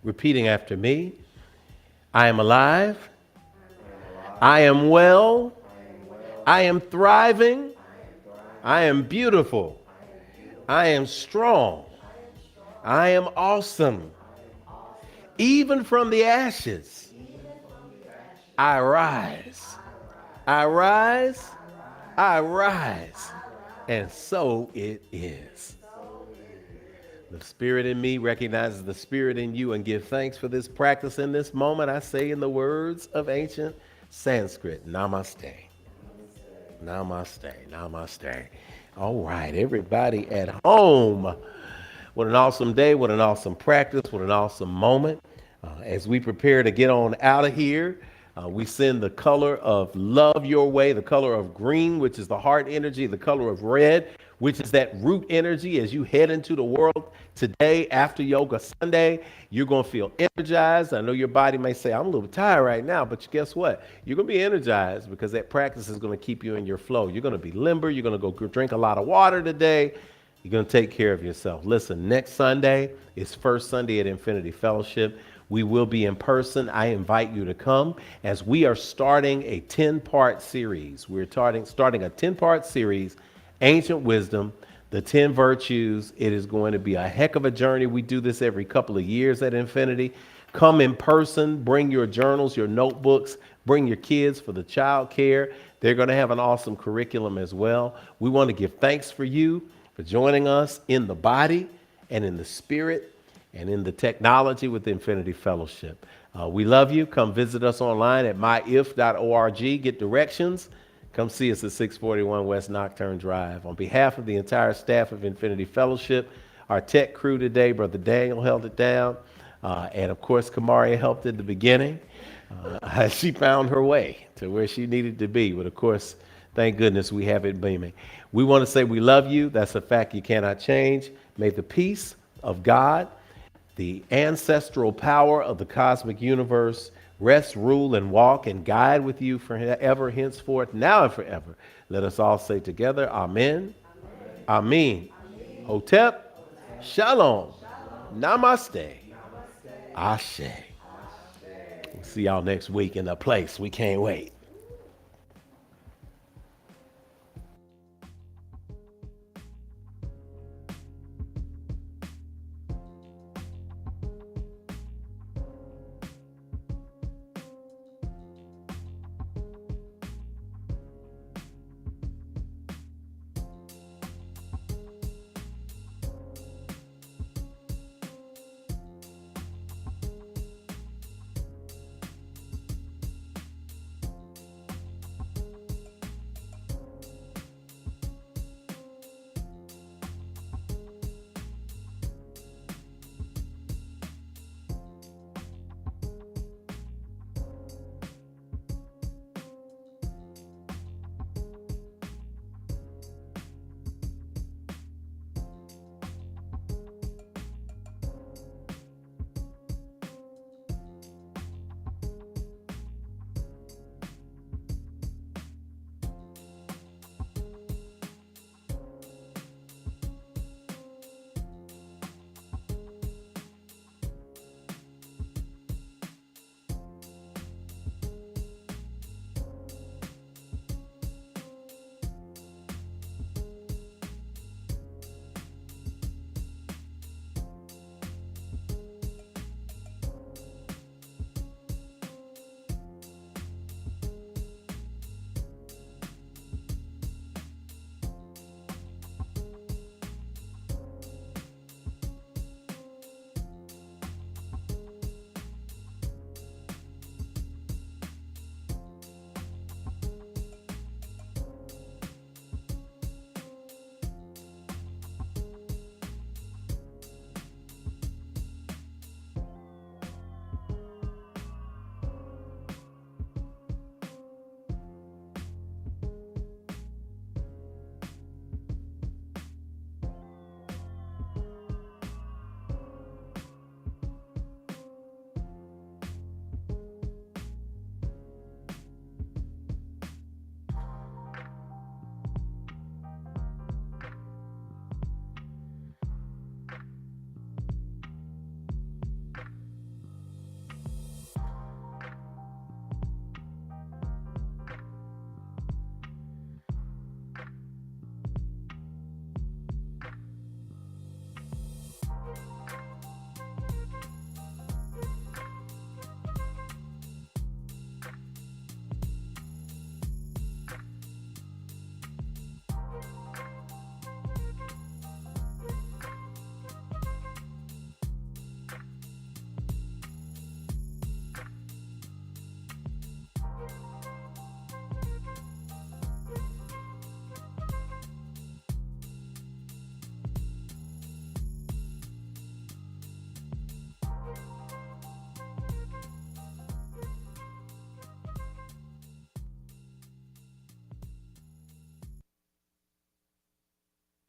Repeating after me. I am alive. I am well. I am thriving. I am beautiful. I am strong. I am awesome. Even from the ashes, I rise. I rise. I rise. And so it is. The spirit in me recognizes the spirit in you and give thanks for this practice in this moment. I say in the words of ancient Sanskrit, namaste. Namaste. Namaste. All right, everybody at home. What an awesome day. What an awesome practice. What an awesome moment. As we prepare to get on out of here, we send the color of love your way, the color of green, which is the heart energy, the color of red, which is that root energy. As you head into the world today after Yoga Sunday, you're going to feel energized. I know your body may say, I'm a little tired right now, but guess what? You're going to be energized because that practice is going to keep you in your flow. You're going to be limber. You're going to go drink a lot of water today. You're going to take care of yourself. Listen, next Sunday is first Sunday at Infinity Fellowship. We will be in person. I invite you to come as we are starting a 10-part series. We're starting a 10-part series, Ancient Wisdom, the 10 Virtues. It is going to be a heck of a journey. We do this every couple of years at Infinity. Come in person, bring your journals, your notebooks, bring your kids for the child care. They're going to have an awesome curriculum as well. We want to give thanks for you for joining us in the body and in the spirit and in the technology with the Infinity Fellowship. We love you. Come visit us online at myif.org. Get directions. Come see us at 641 West Nocturne Drive. On behalf of the entire staff of Infinity Fellowship, our tech crew today, Brother Daniel held it down. And of course, Kamaria helped at the beginning. She found her way to where she needed to be. But of course, thank goodness we have it beaming. We want to say we love you. That's a fact you cannot change. May the peace of God, the ancestral power of the cosmic universe, rest, rule, and walk and guide with you forever, henceforth, now and forever. Let us all say together, Amen. Amen. Hotep. Shalom. Namaste. Ashe. We'll see y'all next week in a place we can't wait.